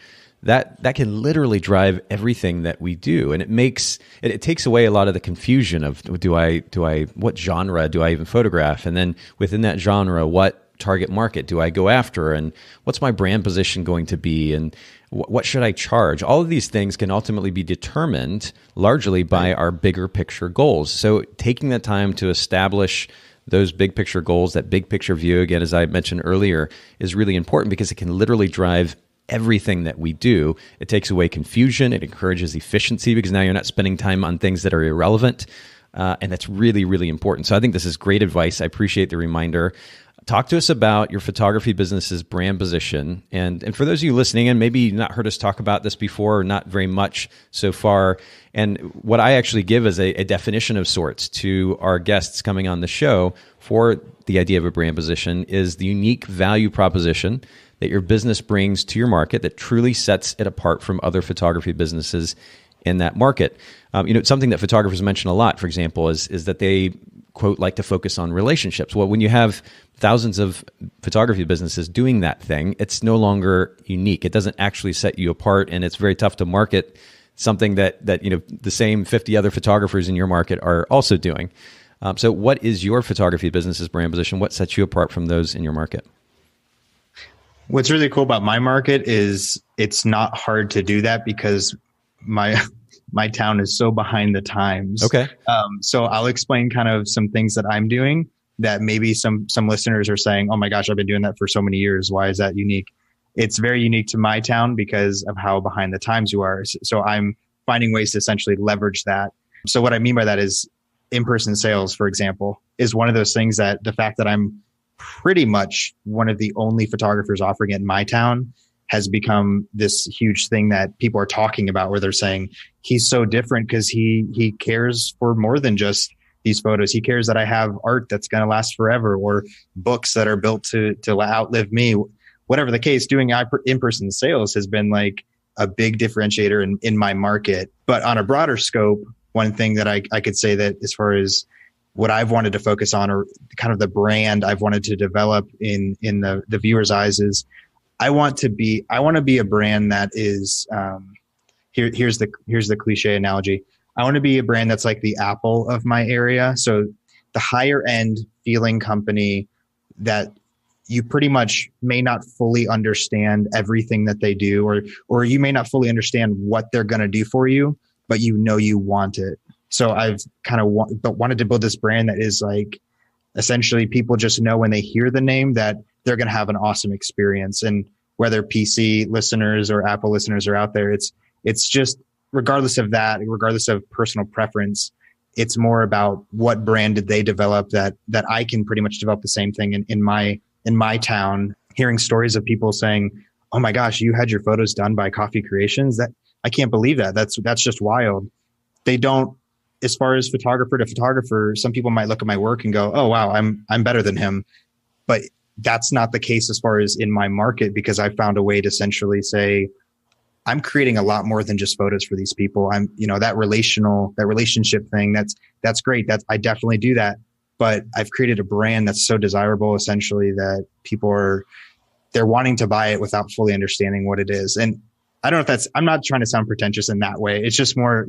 that can literally drive everything that we do, and it takes away a lot of the confusion of what genre do I even photograph, and then within that genre, what target market do I go after, and what's my brand position going to be, and what should I charge? All of these things can ultimately be determined largely by our bigger picture goals. So taking the time to establish those big picture goals, that big picture view, again, as I mentioned earlier, is really important because it can literally drive everything that we do. It takes away confusion. It encourages efficiency because now you're not spending time on things that are irrelevant. And that's really, really important. So I think this is great advice. I appreciate the reminder. Talk to us about your photography business's brand position. And for those of you listening, and maybe you've not heard us talk about this before or not very much so far, and what I actually give as a definition of sorts to our guests coming on the show for the idea of a brand position is the unique value proposition that your business brings to your market that truly sets it apart from other photography businesses in that market. Something that photographers mention a lot, for example, is that they, quote, like to focus on relationships. Well, when you have thousands of photography businesses doing that thing, it's no longer unique. It doesn't actually set you apart, and it's very tough to market something that the same 50 other photographers in your market are also doing. So what is your photography business's brand position? What sets you apart from those in your market? What's really cool about my market is it's not hard to do that because my town is so behind the times. Okay. So I'll explain kind of some things that I'm doing that maybe some listeners are saying, oh my gosh, I've been doing that for so many years. Why is that unique? It's very unique to my town because of how behind the times you are. So I'm finding ways to essentially leverage that. So what I mean by that is in-person sales, for example, is one of those things that the fact that I'm pretty much one of the only photographers offering it in my town has become this huge thing that people are talking about, where they're saying he's so different because he cares for more than just these photos. He cares that I have art that's going to last forever, or books that are built to outlive me. Whatever the case, doing in-person sales has been like a big differentiator in my market. But on a broader scope, one thing that I could say that as far as what I've wanted to focus on, or kind of the brand I've wanted to develop in the viewer's eyes, is I want to be a brand that is, here's the cliche analogy. I want to be a brand that's like the Apple of my area. So the higher end feeling company that you pretty much may not fully understand everything that they do, or you may not fully understand what they're going to do for you, but you want it. So I've kind of wanted to build this brand that is like, essentially people just know when they hear the name that they're going to have an awesome experience. And whether PC listeners or Apple listeners are out there, it's just, regardless of that, regardless of personal preference, it's more about what brand did they develop that I can pretty much develop the same thing in my town. Hearing stories of people saying, oh my gosh, you had your photos done by Coffy Creations? That I can't believe that. That's just wild. They don't, as far as photographer to photographer, some people might look at my work and go, oh wow, I'm better than him. But that's not the case as far as in my market, because I found a way to essentially say, I'm creating a lot more than just photos for these people. I'm, that relationship thing, that's great. I definitely do that. But I've created a brand that's so desirable, essentially, that they're wanting to buy it without fully understanding what it is. And I don't know if I'm not trying to sound pretentious in that way. It's just more,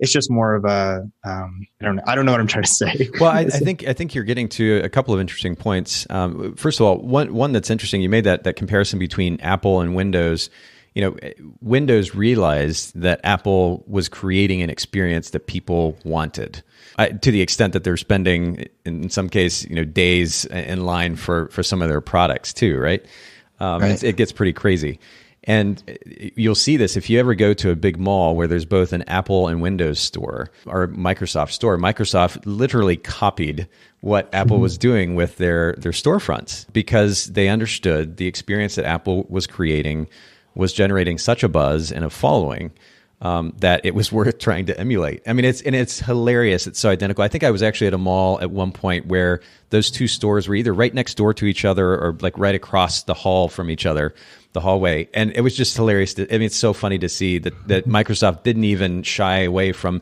it's just more of a, I don't know what I'm trying to say. Well, I think you're getting to a couple of interesting points. First of all, one that's interesting, you made that comparison between Apple and Windows. Windows realized that Apple was creating an experience that people wanted, to the extent that they're spending, in some case, days in line for some of their products too, right? Right. It gets pretty crazy. And you'll see this if you ever go to a big mall where there's both an Apple and Windows store or Microsoft store. Microsoft literally copied what Apple was doing with their storefronts because they understood the experience that Apple was creating was generating such a buzz and a following that it was worth trying to emulate. I mean, it's hilarious. It's so identical. I think I was actually at a mall at one point where those two stores were either right next door to each other or like right across the hall from each other, the hallway. And it was just hilarious. It's so funny to see that Microsoft didn't even shy away from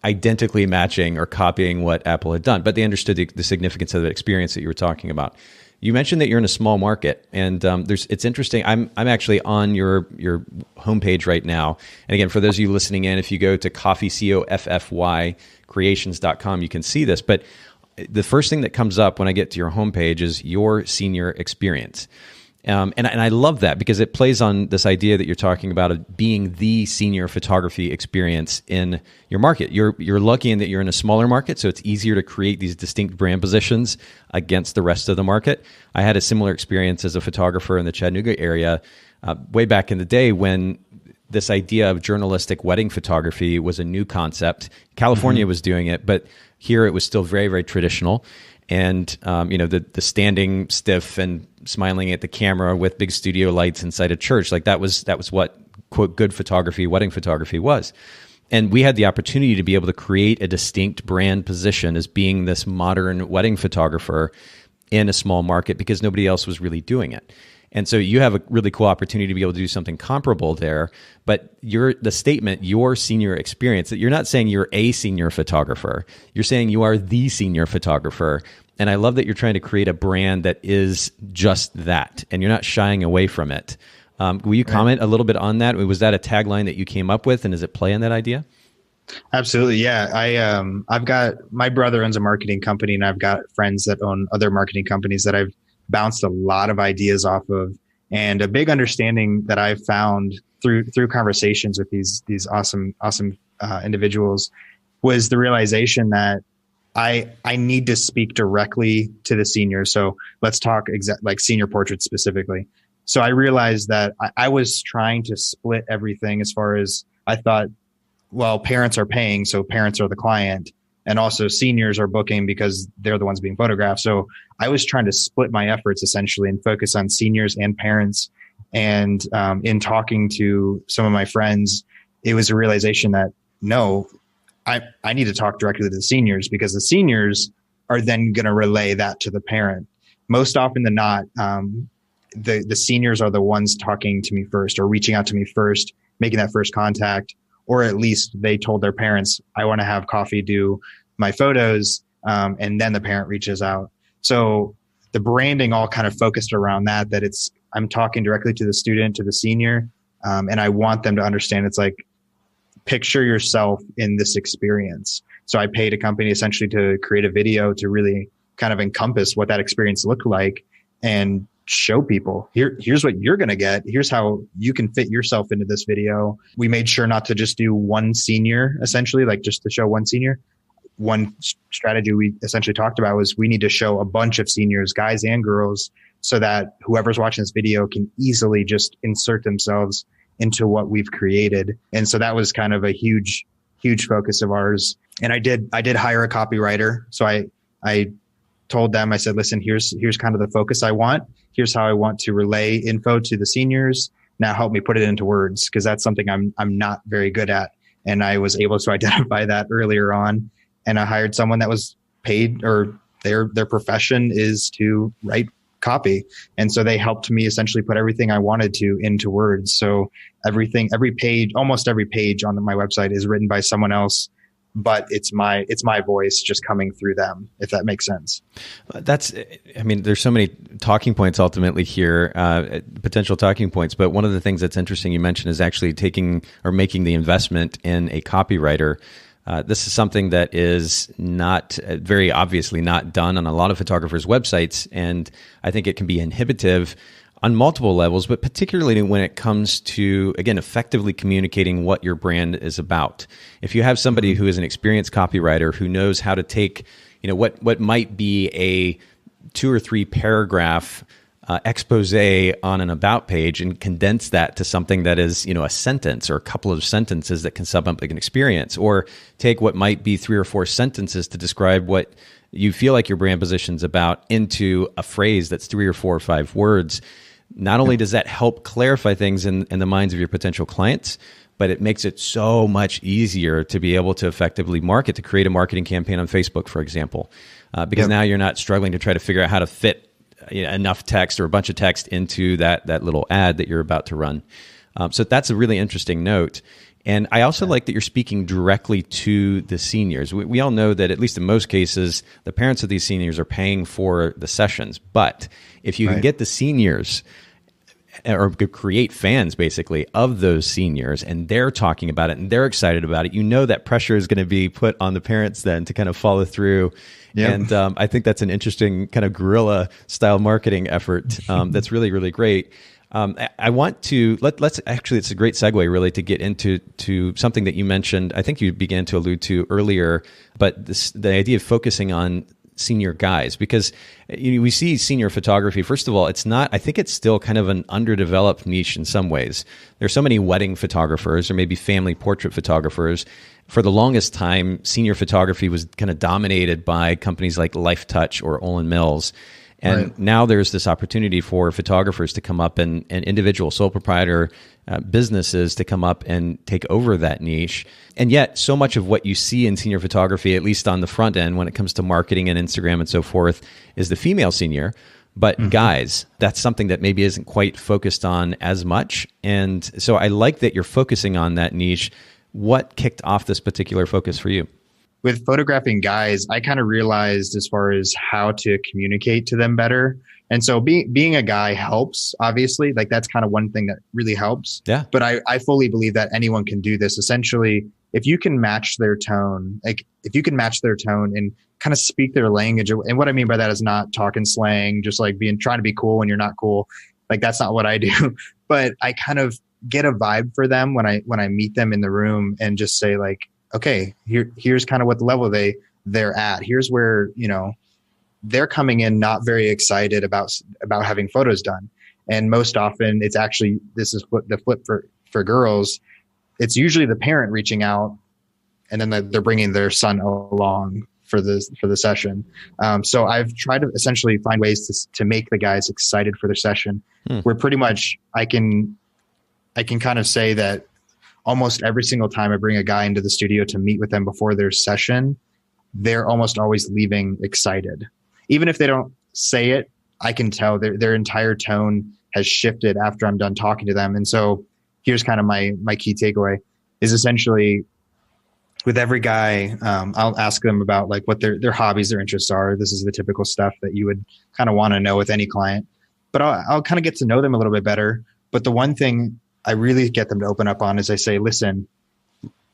identically matching or copying what Apple had done, but they understood the significance of the experience that you were talking about. You mentioned that you're in a small market, and it's interesting. I'm actually on your homepage right now. And again, for those of you listening in, if you go to Coffy, Coffy Creations.com, you can see this. But the first thing that comes up when I get to your homepage is your senior experience. And I love that because it plays on this idea that you're talking about of being the senior photography experience in your market. You're lucky in that you're in a smaller market, so it's easier to create these distinct brand positions against the rest of the market. I had a similar experience as a photographer in the Chattanooga area way back in the day when this idea of journalistic wedding photography was a new concept. California was doing it, but here it was still very, very traditional. And the standing stiff and smiling at the camera with big studio lights inside a church, like that was what, quote, good photography, wedding photography was. And we had the opportunity to be able to create a distinct brand position as being this modern wedding photographer in a small market because nobody else was really doing it. And so you have a really cool opportunity to be able to do something comparable there. But the statement, your senior experience, that you're not saying you're a senior photographer. You're saying you are the senior photographer. And I love that you're trying to create a brand that is just that, and you're not shying away from it. Will you comment a little bit on that? Was that a tagline that you came up with, and does it play on that idea? Absolutely. Yeah. I've got, my brother owns a marketing company, and I've got friends that own other marketing companies that I've bounced a lot of ideas off of. And a big understanding that I've found through conversations with these awesome individuals was the realization that I need to speak directly to the seniors. So let's talk like senior portraits specifically. So I realized that I was trying to split everything as far as I thought, well, parents are paying, so parents are the client. And also seniors are booking because they're the ones being photographed. So I was trying to split my efforts essentially and focus on seniors and parents. And in talking to some of my friends, it was a realization that no, I need to talk directly to the seniors because the seniors are then going to relay that to the parent. Most often than not, the seniors are the ones talking to me first or reaching out to me first, making that first contact. Or at least they told their parents, I want to have Coffy do my photos. And then the parent reaches out. So the branding all kind of focused around that I'm talking directly to the student, to the senior. And I want them to understand it's like, picture yourself in this experience. So I paid a company essentially to create a video to really kind of encompass what that experience looked like and show people here's what you're going to get. Here's how you can fit yourself into this video. We made sure not to just do one senior, essentially, like just to show one senior. One strategy we essentially talked about was we need to show a bunch of seniors, guys and girls, so that whoever's watching this video can easily just insert themselves into what we've created. And so that was kind of a huge focus of ours. And I did hire a copywriter. So I told them, I said, listen, here's kind of the focus I want. Here's how I want to relay info to the seniors. Now help me put it into words, because that's something I'm not very good at. And I was able to identify that earlier on. And I hired someone that was paid, or their profession is to write copy. And so they helped me essentially put everything I wanted to into words. So every page, almost every page on my website is written by someone else, but it's my voice just coming through them, if that makes sense. There's so many talking points ultimately here, potential talking points. But one of the things that's interesting you mentioned is actually taking or making the investment in a copywriter. This is something that is not very obviously not done on a lot of photographers' websites. And I think it can be inhibitive on multiple levels, but particularly when it comes to, again, effectively communicating what your brand is about. If you have somebody who is an experienced copywriter who knows how to take, what might be a 2 or 3 paragraph expose on an about page and condense that to something that is, a sentence or a couple of sentences that can sum up like an experience, or take what might be 3 or 4 sentences to describe what you feel like your brand position's about into a phrase that's 3 or 4 or 5 words. not only does that help clarify things in the minds of your potential clients, but it makes it so much easier to be able to effectively market, to create a marketing campaign on Facebook, for example, because now you're not struggling to try to figure out how to fit enough text or a bunch of text into that little ad that you're about to run. So that's a really interesting note. And I also like that you're speaking directly to the seniors. We all know that, at least in most cases, the parents of these seniors are paying for the sessions. But if you can get the seniors, or create fans basically of those seniors, and they're talking about it and they're excited about it, that pressure is going to be put on the parents then to kind of follow through. Yep. And I think that's an interesting kind of guerrilla style marketing effort that's really, really great. I want to let's actually, it's a great segue really to get into something that you mentioned. I think you began to allude to earlier, but the idea of focusing on senior guys, because we see senior photography. First of all, I think it's still kind of an underdeveloped niche in some ways. There's so many wedding photographers or maybe family portrait photographers. For the longest time, senior photography was kind of dominated by companies like Life Touch or Olin Mills. And now there's this opportunity for photographers to come up and individual sole proprietor businesses to come up and take over that niche. And yet so much of what you see in senior photography, at least on the front end when it comes to marketing and Instagram and so forth, is the female senior. But guys, that's something that maybe isn't quite focused on as much. And so I like that you're focusing on that niche. What kicked off this particular focus for you? With photographing guys, I kind of realized as far as how to communicate to them better. And so being a guy helps, obviously, like that's kind of one thing that really helps. Yeah. But I fully believe that anyone can do this. Essentially, if you can match their tone, and kind of speak their language. And what I mean by that is not talking slang, just like trying to be cool when you're not cool. Like that's not what I do, but I kind of get a vibe for them when I meet them in the room and just say like, okay, here's kind of what the level they're at. Here's where, they're coming in not very excited about having photos done. And most often it's actually, this is the flip for girls. It's usually the parent reaching out and then they're bringing their son along for the session. So I've tried to essentially find ways to make the guys excited for their session, where pretty much I can kind of say that almost every single time I bring a guy into the studio to meet with them before their session, they're almost always leaving excited. Even if they don't say it, I can tell their entire tone has shifted after I'm done talking to them. And so here's kind of my key takeaway is essentially with every guy, I'll ask them about like what their hobbies, their interests are. This is the typical stuff that you would kind of want to know with any client, but I'll kind of get to know them a little bit better. But the one thing I really get them to open up on is I say, listen,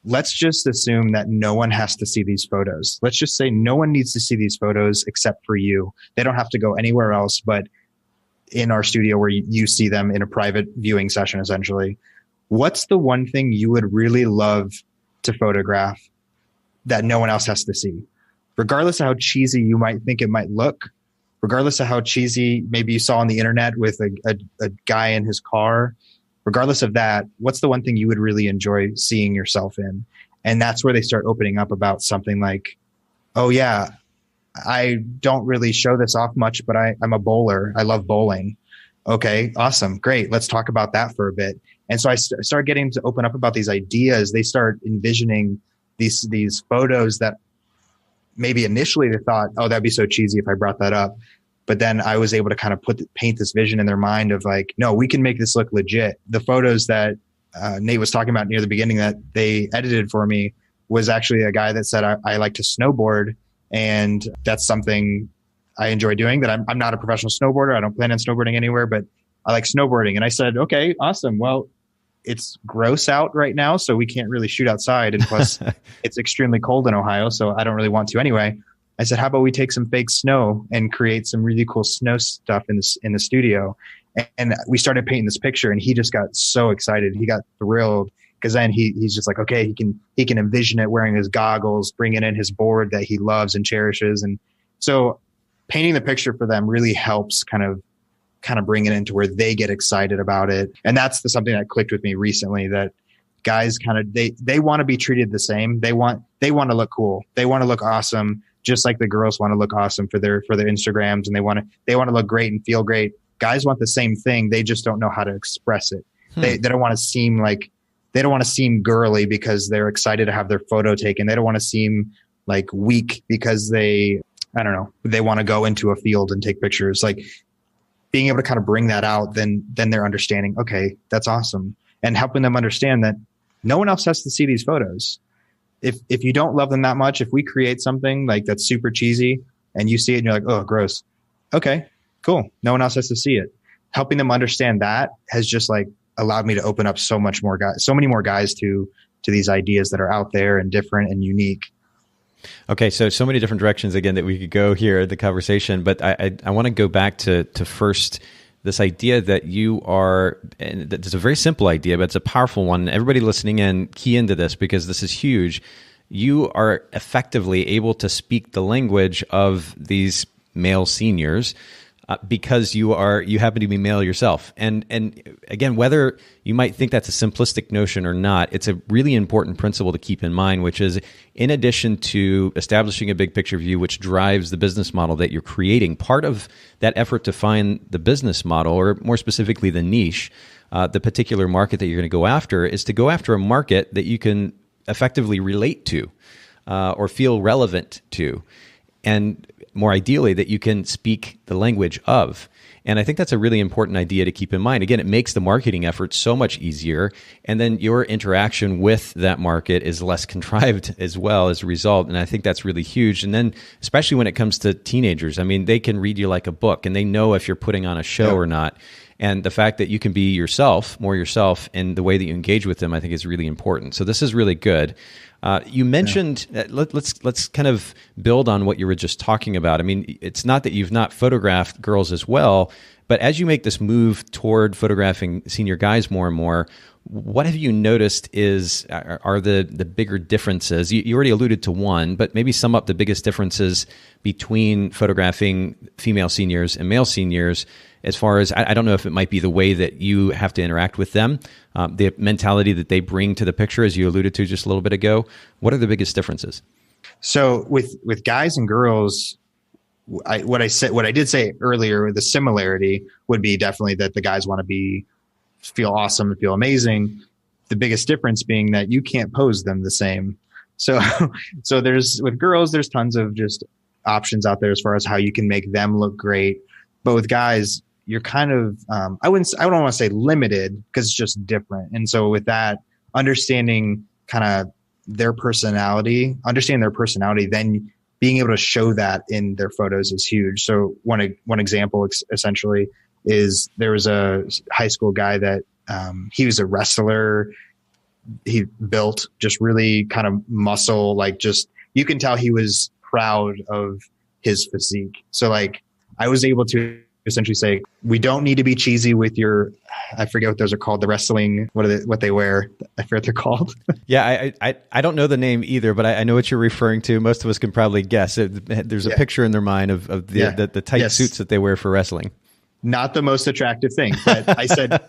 let's just assume that no one has to see these photos. Let's just say no one needs to see these photos except for you. They don't have to go anywhere else but in our studio where you see them in a private viewing session, essentially. What's the one thing you would really love to photograph that no one else has to see? Regardless of how cheesy you might think it might look, regardless of how cheesy maybe you saw on the internet with a guy in his car, regardless of that, what's the one thing you would really enjoy seeing yourself in? And that's where they start opening up about something like, oh yeah, I don't really show this off much, but I'm a bowler. I love bowling. Okay, awesome. Great. Let's talk about that for a bit. And so I start getting to open up about these ideas. They start envisioning these photos that maybe initially they thought, oh, that'd be so cheesy if I brought that up. But then I was able to kind of paint this vision in their mind of like, no, we can make this look legit. The photos that Nate was talking about near the beginning that they edited for me was actually a guy that said, I like to snowboard. And that's something I enjoy doing, that I'm not a professional snowboarder. I don't plan on snowboarding anywhere, but I like snowboarding. And I said, okay, awesome. Well, it's gross out right now, so we can't really shoot outside. And plus it's extremely cold in Ohio, so I don't really want to anyway. I said, how about we take some fake snow and create some really cool snow stuff in the studio? And we started painting this picture, and he just got so excited. He got thrilled because then he's just like, okay, he can envision it wearing his goggles, bringing in his board that he loves and cherishes. And so painting the picture for them really helps kind of bring it into where they get excited about it. And that's something that clicked with me recently, that guys they want to be treated the same. They want to look cool. They want to look awesome, just like the girls want to look awesome for their Instagrams, and they want to look great and feel great. guys want the same thing. They just don't know how to express it. They don't want to seem like, they don't want to seem girly because they're excited to have their photo taken. They don't want to seem like weak because they want to go into a field and take pictures. Like being able to kind of bring that out, then they're understanding, okay, that's awesome. And helping them understand that no one else has to see these photos. If you don't love them that much, if we create something like that's super cheesy and you see it and you're like, oh, gross. Okay, cool. No one else has to see it. Helping them understand that has just like allowed me to open up so many more guys to these ideas that are out there and different and unique. Okay, so many different directions again that we could go here in the conversation, but I want to go back to first this idea that you are, and it's a very simple idea, but it's a powerful one. Everybody listening in, key into this because this is huge. You are effectively able to speak the language of these male seniors because you happen to be male yourself. And again, whether you might think that's a simplistic notion or not, it's a really important principle to keep in mind, which is in addition to establishing a big picture view, which drives the business model that you're creating, part of that effort to find the business model, or more specifically the niche, the particular market that you're going to go after, is to go after a market that you can effectively relate to or feel relevant to. And more ideally, that you can speak the language of. And I think that's a really important idea to keep in mind. Again, it makes the marketing effort so much easier. And then your interaction with that market is less contrived as well as a result. And I think that's really huge. And then especially when it comes to teenagers, I mean, they can read you like a book and they know if you're putting on a show or not. And the fact that you can be yourself, more yourself, and the way that you engage with them, I think is really important. So this is really good. You mentioned, let's kind of build on what you were just talking about. I mean, it's not that you've not photographed girls as well, but as you make this move toward photographing senior guys more and more, what have you noticed are the bigger differences? You already alluded to one, but maybe sum up the biggest differences between photographing female seniors and male seniors, as far as, I don't know if it might be the way that you have to interact with them, the mentality that they bring to the picture, as you alluded to just a little bit ago. What are the biggest differences? So with guys and girls, what I did say earlier, the similarity would be definitely that the guys want to feel awesome and feel amazing. The biggest difference being that you can't pose them the same. So with girls, there's tons of just options out there as far as how you can make them look great. But with guys, you're kind of, I don't want to say limited because it's just different. And so with that, understanding kind of their personality, then being able to show that in their photos is huge. So one example essentially is there was a high school guy that he was a wrestler. He built just really kind of muscle, like just, you can tell he was proud of his physique. So like I was able to essentially say, we don't need to be cheesy with I forget what those are called, the wrestling, what they wear. I forget what they're called. Yeah, I don't know the name either, but I know what you're referring to. Most of us can probably guess. There's a picture in their mind of the tight suits that they wear for wrestling. Not the most attractive thing, but I said,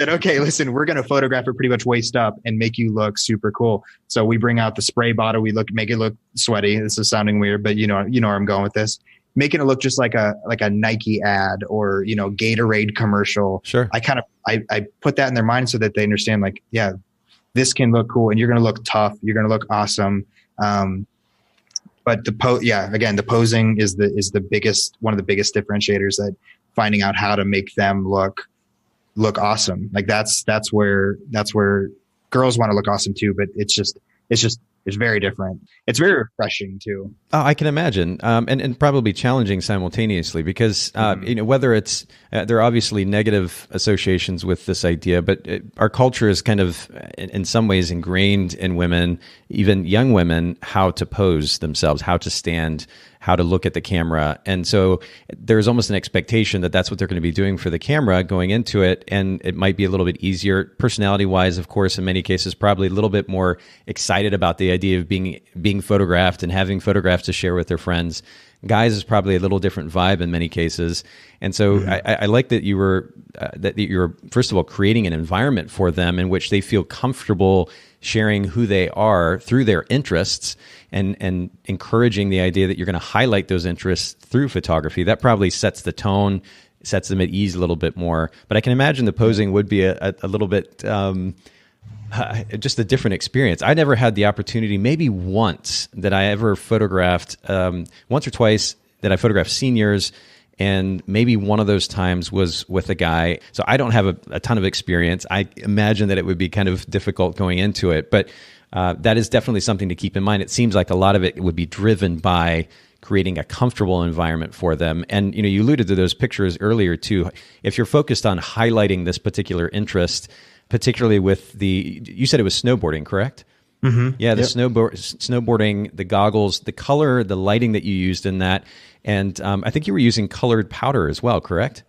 okay, listen, we're going to photograph it pretty much waist up and make you look super cool. So we bring out the spray bottle. We make it look sweaty. This is sounding weird, but you know where I'm going with this. Making it look just like a Nike ad or, Gatorade commercial. Sure. I put that in their mind so that they understand like, yeah, this can look cool and you're going to look tough. You're going to look awesome. But the posing is one of the biggest differentiators, that finding out how to make them look awesome. Like that's where girls want to look awesome too, but it's very different. It's very refreshing too. Oh, I can imagine, and probably challenging simultaneously because whether it's there are obviously negative associations with this idea, but our culture is kind of in some ways ingrained in women, even young women, how to pose themselves, how to stand, how to look at the camera. And so there's almost an expectation that that's what they're going to be doing for the camera going into it. And it might be a little bit easier personality wise, of course, in many cases, probably a little bit more excited about the idea of being photographed and having photographs to share with their friends. Guys is probably a little different vibe in many cases. And so I like that you were first of all creating an environment for them in which they feel comfortable sharing who they are through their interests and encouraging the idea that you're going to highlight those interests through photography. That probably sets the tone sets them at ease a little bit more. But I can imagine the posing would be a little bit just a different experience. I never had the opportunity, maybe once that I ever photographed, once or twice that I photographed seniors, and maybe one of those times was with a guy. So I don't have a ton of experience. I imagine that it would be kind of difficult going into it, but that is definitely something to keep in mind. It seems like a lot of it would be driven by creating a comfortable environment for them. And you alluded to those pictures earlier too. If you're focused on highlighting this particular interest, particularly with you said it was snowboarding, correct? Mm-hmm. Yeah, the snowboarding, the goggles, the color, the lighting that you used in that. And I think you were using colored powder as well, correct?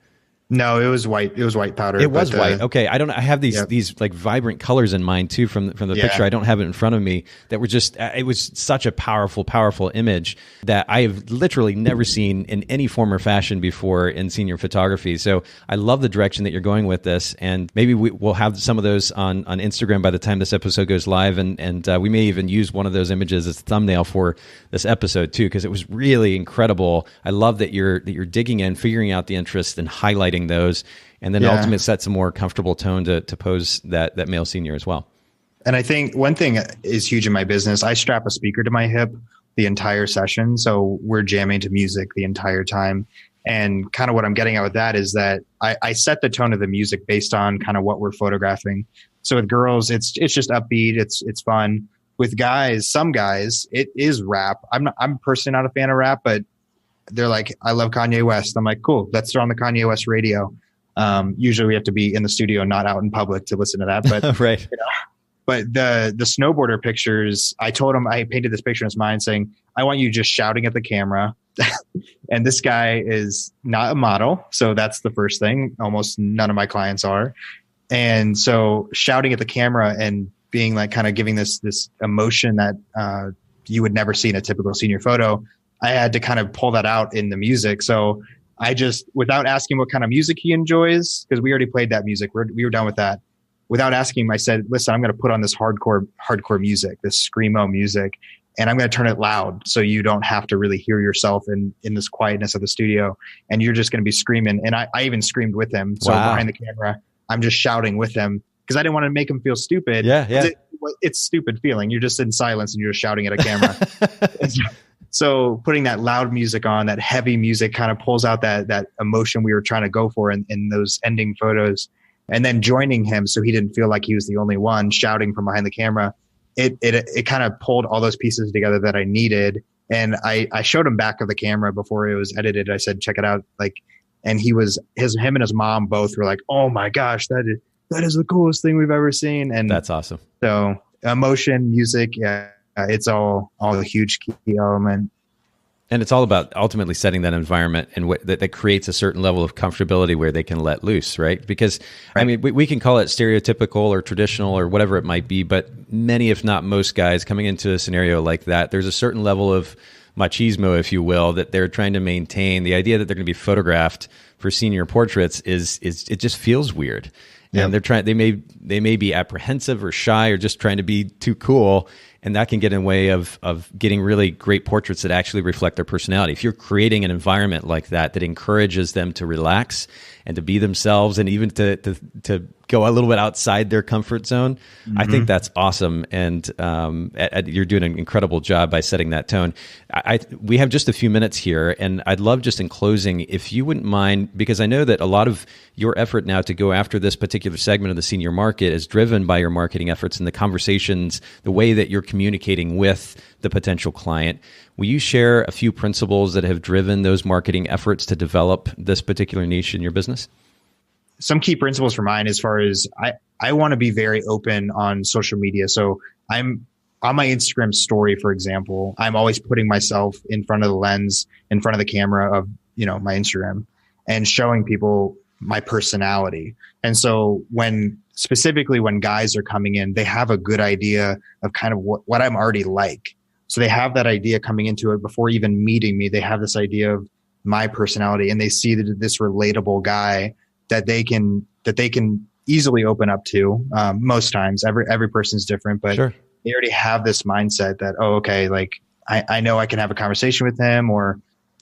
No, it was white. It was white powder. It was white. Okay. I have these like vibrant colors in mind too from the picture. I don't have it in front of me, that were just, it was such a powerful image that I have literally never seen in any form or fashion before in senior photography. So I love the direction that you're going with this, and maybe we'll have some of those on Instagram by the time this episode goes live, and we may even use one of those images as a thumbnail for this episode too, because it was really incredible. I love that you're digging in, figuring out the interest, and highlighting those, and then ultimately sets a more comfortable tone to pose that male senior as well. And I think one thing is huge in my business. I strap a speaker to my hip the entire session, so we're jamming to music the entire time. And kind of what I'm getting at with that is that I set the tone of the music based on kind of what we're photographing. So with girls, it's just upbeat, it's fun. With guys, some guys, it is rap. I'm personally not a fan of rap, but they're like, I love Kanye West. I'm like, cool, let's throw on the Kanye West radio. Usually we have to be in the studio, not out in public to listen to that. But right. But the snowboarder pictures, I told him, I painted this picture in his mind saying, I want you just shouting at the camera. And this guy is not a model. So that's the first thing. Almost none of my clients are. And so shouting at the camera and being like kind of giving this emotion that you would never see in a typical senior photo, I had to kind of pull that out in the music. So I just, without asking what kind of music he enjoys, because we already played that music, we were done with that. Without asking him, I said, listen, I'm going to put on this hardcore music, this screamo music, and I'm going to turn it loud so you don't have to really hear yourself in this quietness of the studio. And you're just going to be screaming. And I even screamed with him. So behind the camera, I'm just shouting with him because I didn't want to make him feel stupid. Yeah. It's stupid feeling. You're just in silence and you're just shouting at a camera. So putting that loud music on, that heavy music, kind of pulls out that emotion we were trying to go for in those ending photos. And then joining him so he didn't feel like he was the only one shouting from behind the camera. It kind of pulled all those pieces together that I needed. And I showed him back of the camera before it was edited. I said, check it out. And him and his mom both were like, oh my gosh, that is the coolest thing we've ever seen. And that's awesome. So emotion, music, it's all a huge key element. And it's all about ultimately setting that environment and that creates a certain level of comfortability where they can let loose, right? Because, I mean, we can call it stereotypical or traditional or whatever it might be, but many, if not most guys coming into a scenario like that, there's a certain level of machismo, if you will, that they're trying to maintain. The idea that they're going to be photographed for senior portraits is it just feels weird. And they may be apprehensive or shy or just trying to be too cool. And that can get in the way of getting really great portraits that actually reflect their personality. If you're creating an environment like that encourages them to relax and to be themselves and even to go a little bit outside their comfort zone, I think that's awesome. And you're doing an incredible job by setting that tone. We have just a few minutes here, and I'd love just in closing, if you wouldn't mind, because I know that a lot of your effort now to go after this particular segment of the senior market is driven by your marketing efforts and the conversations, the way that you're communicating with the potential client. Will you share a few principles that have driven those marketing efforts to develop this particular niche in your business? Some key principles for mine, as far as I want to be very open on social media. So I'm on my Instagram story, for example, I'm always putting myself in front of the lens, in front of the camera of, my Instagram, and showing people my personality. And so specifically when guys are coming in, they have a good idea of kind of what I'm already like. So they have that idea coming into it before even meeting me. They have this idea of my personality, and they see this relatable guy that they can easily open up to. Most times, every person's different, but sure, they already have this mindset that, oh, okay, like I know I can have a conversation with him, or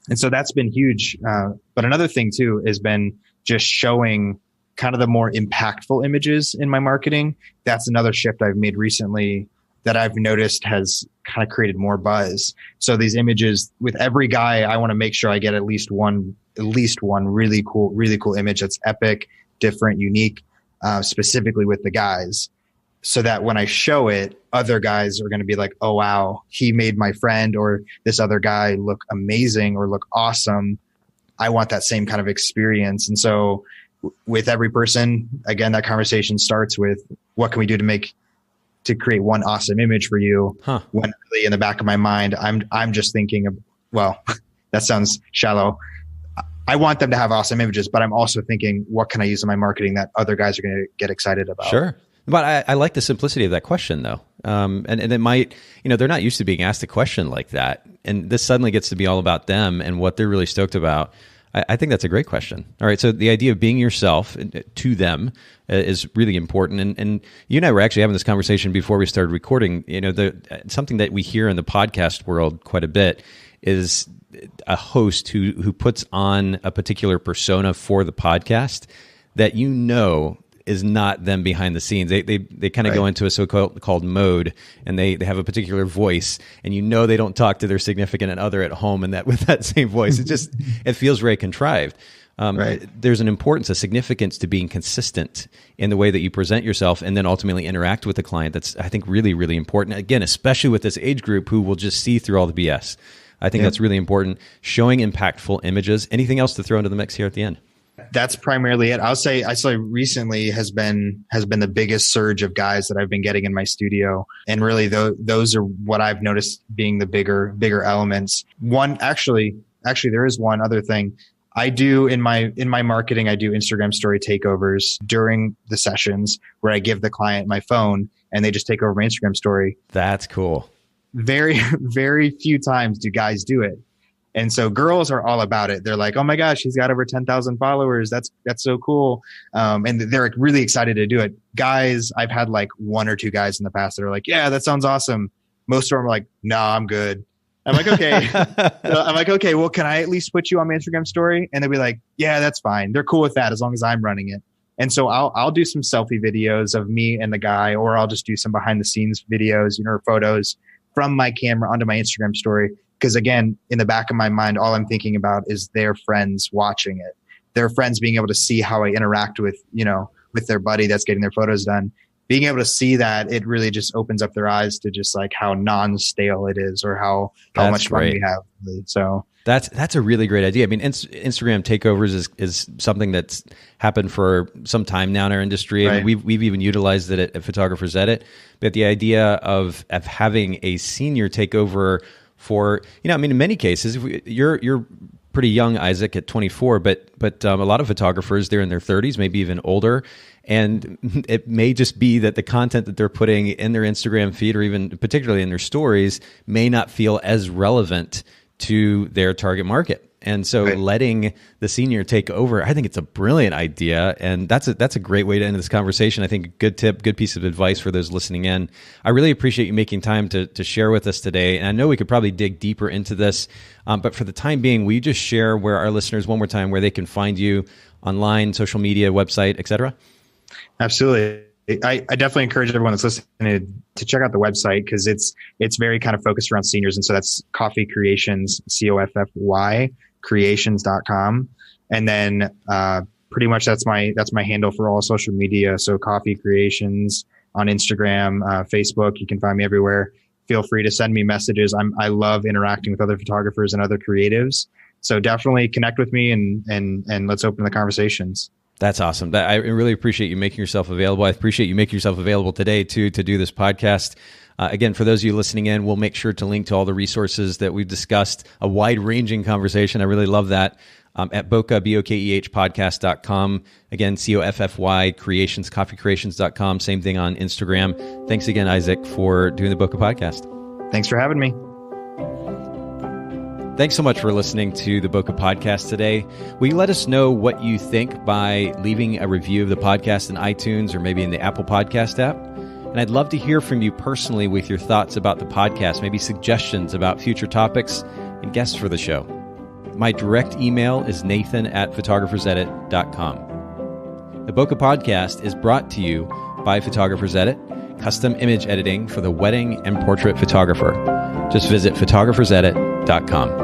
And so that's been huge. But another thing too has been just showing kind of the more impactful images in my marketing. That's another shift I've made recently that I've noticed has kind of created more buzz. So these images with every guy, I want to make sure I get at least one really cool image that's epic, different, unique, specifically with the guys. So that when I show it, other guys are going to be like, oh, wow, he made my friend or this other guy look amazing or look awesome. I want that same kind of experience. And so with every person, again, that conversation starts with what can we do to create one awesome image for you? When really in the back of my mind, I'm just thinking of, well, that sounds shallow. I want them to have awesome images, but I'm also thinking, what can I use in my marketing that other guys are going to get excited about? Sure. But I like the simplicity of that question, though. And it might, they're not used to being asked a question like that. And this suddenly gets to be all about them and what they're really stoked about. I think that's a great question. All right. So the idea of being yourself to them is really important. And you and I were actually having this conversation before we started recording. Something that we hear in the podcast world quite a bit is a host who puts on a particular persona for the podcast that is not them behind the scenes. They kind of go into a so-called mode, and they have a particular voice, and they don't talk to their significant other at home and that with that same voice. It feels very contrived. There's an importance, a significance to being consistent in the way that you present yourself and then ultimately interact with the client. That's, I think, really, really important. Again, especially with this age group who will just see through all the BS. I think that's really important. Showing impactful images. Anything else to throw into the mix here at the end? That's primarily it. I say recently has been the biggest surge of guys that I've been getting in my studio. And really those are what I've noticed being the bigger elements. Actually there is one other thing. I do in my marketing, I do Instagram story takeovers during the sessions where I give the client my phone and they just take over my Instagram story. That's cool. Very, very few times do guys do it. And so girls are all about it. They're like, oh my gosh, he's got over 10,000 followers. That's so cool. And they're really excited to do it. Guys, I've had like one or two guys in the past that are like, yeah, that sounds awesome. Most of them are like, no, I'm good. I'm like, okay. Well, can I at least put you on my Instagram story? And they'll be like, yeah, that's fine. They're cool with that as long as I'm running it. And so I'll do some selfie videos of me and the guy, or I'll just do some behind the scenes videos, or photos from my camera onto my Instagram story. Because again, in the back of my mind, all I'm thinking about is their friends watching it. Their friends being able to see how I interact with their buddy that's getting their photos done. Being able to see that, it really just opens up their eyes to just like how non-stale it is, or how much fun we have. So that's a really great idea. I mean, Instagram takeovers is something that's happened for some time now in our industry. Right. I mean, we've even utilized it at Photographers Edit. But the idea of having a senior take over for, I mean, in many cases, you're pretty young, Isaac, at 24, but a lot of photographers, they're in their 30s, maybe even older. And it may just be that the content that they're putting in their Instagram feed, or even particularly in their stories, may not feel as relevant to their target market. And so letting the senior take over, I think it's a brilliant idea. And that's a great way to end this conversation. I think a good tip, good piece of advice for those listening in. I really appreciate you making time to share with us today. And I know we could probably dig deeper into this, but for the time being, will you just share where our listeners, one more time, where they can find you online, social media, website, et cetera? Absolutely. I definitely encourage everyone that's listening to check out the website, because it's very kind of focused around seniors. And so that's Coffy Creations, COFFY creations.com. And then pretty much that's my handle for all social media. So Coffy Creations on Instagram, Facebook, you can find me everywhere. Feel free to send me messages. I love interacting with other photographers and other creatives. So definitely connect with me and let's open the conversations. That's awesome. I really appreciate you making yourself available. I appreciate you making yourself available today too, to do this podcast. Again, for those of you listening in, we'll make sure to link to all the resources that we've discussed, a wide-ranging conversation. I really love that. At Bokeh, Bokeh podcast.com. Again, COFFY Creations, coffeecreations.com. Same thing on Instagram. Thanks again, Isaac, for doing the Bokeh Podcast. Thanks for having me. Thanks so much for listening to the Bokeh Podcast today. Will you let us know what you think by leaving a review of the podcast in iTunes or maybe in the Apple Podcast app? And I'd love to hear from you personally with your thoughts about the podcast, maybe suggestions about future topics and guests for the show. My direct email is nathan@photographersedit.com. The Bokeh Podcast is brought to you by Photographers Edit, custom image editing for the wedding and portrait photographer. Just visit photographersedit.com.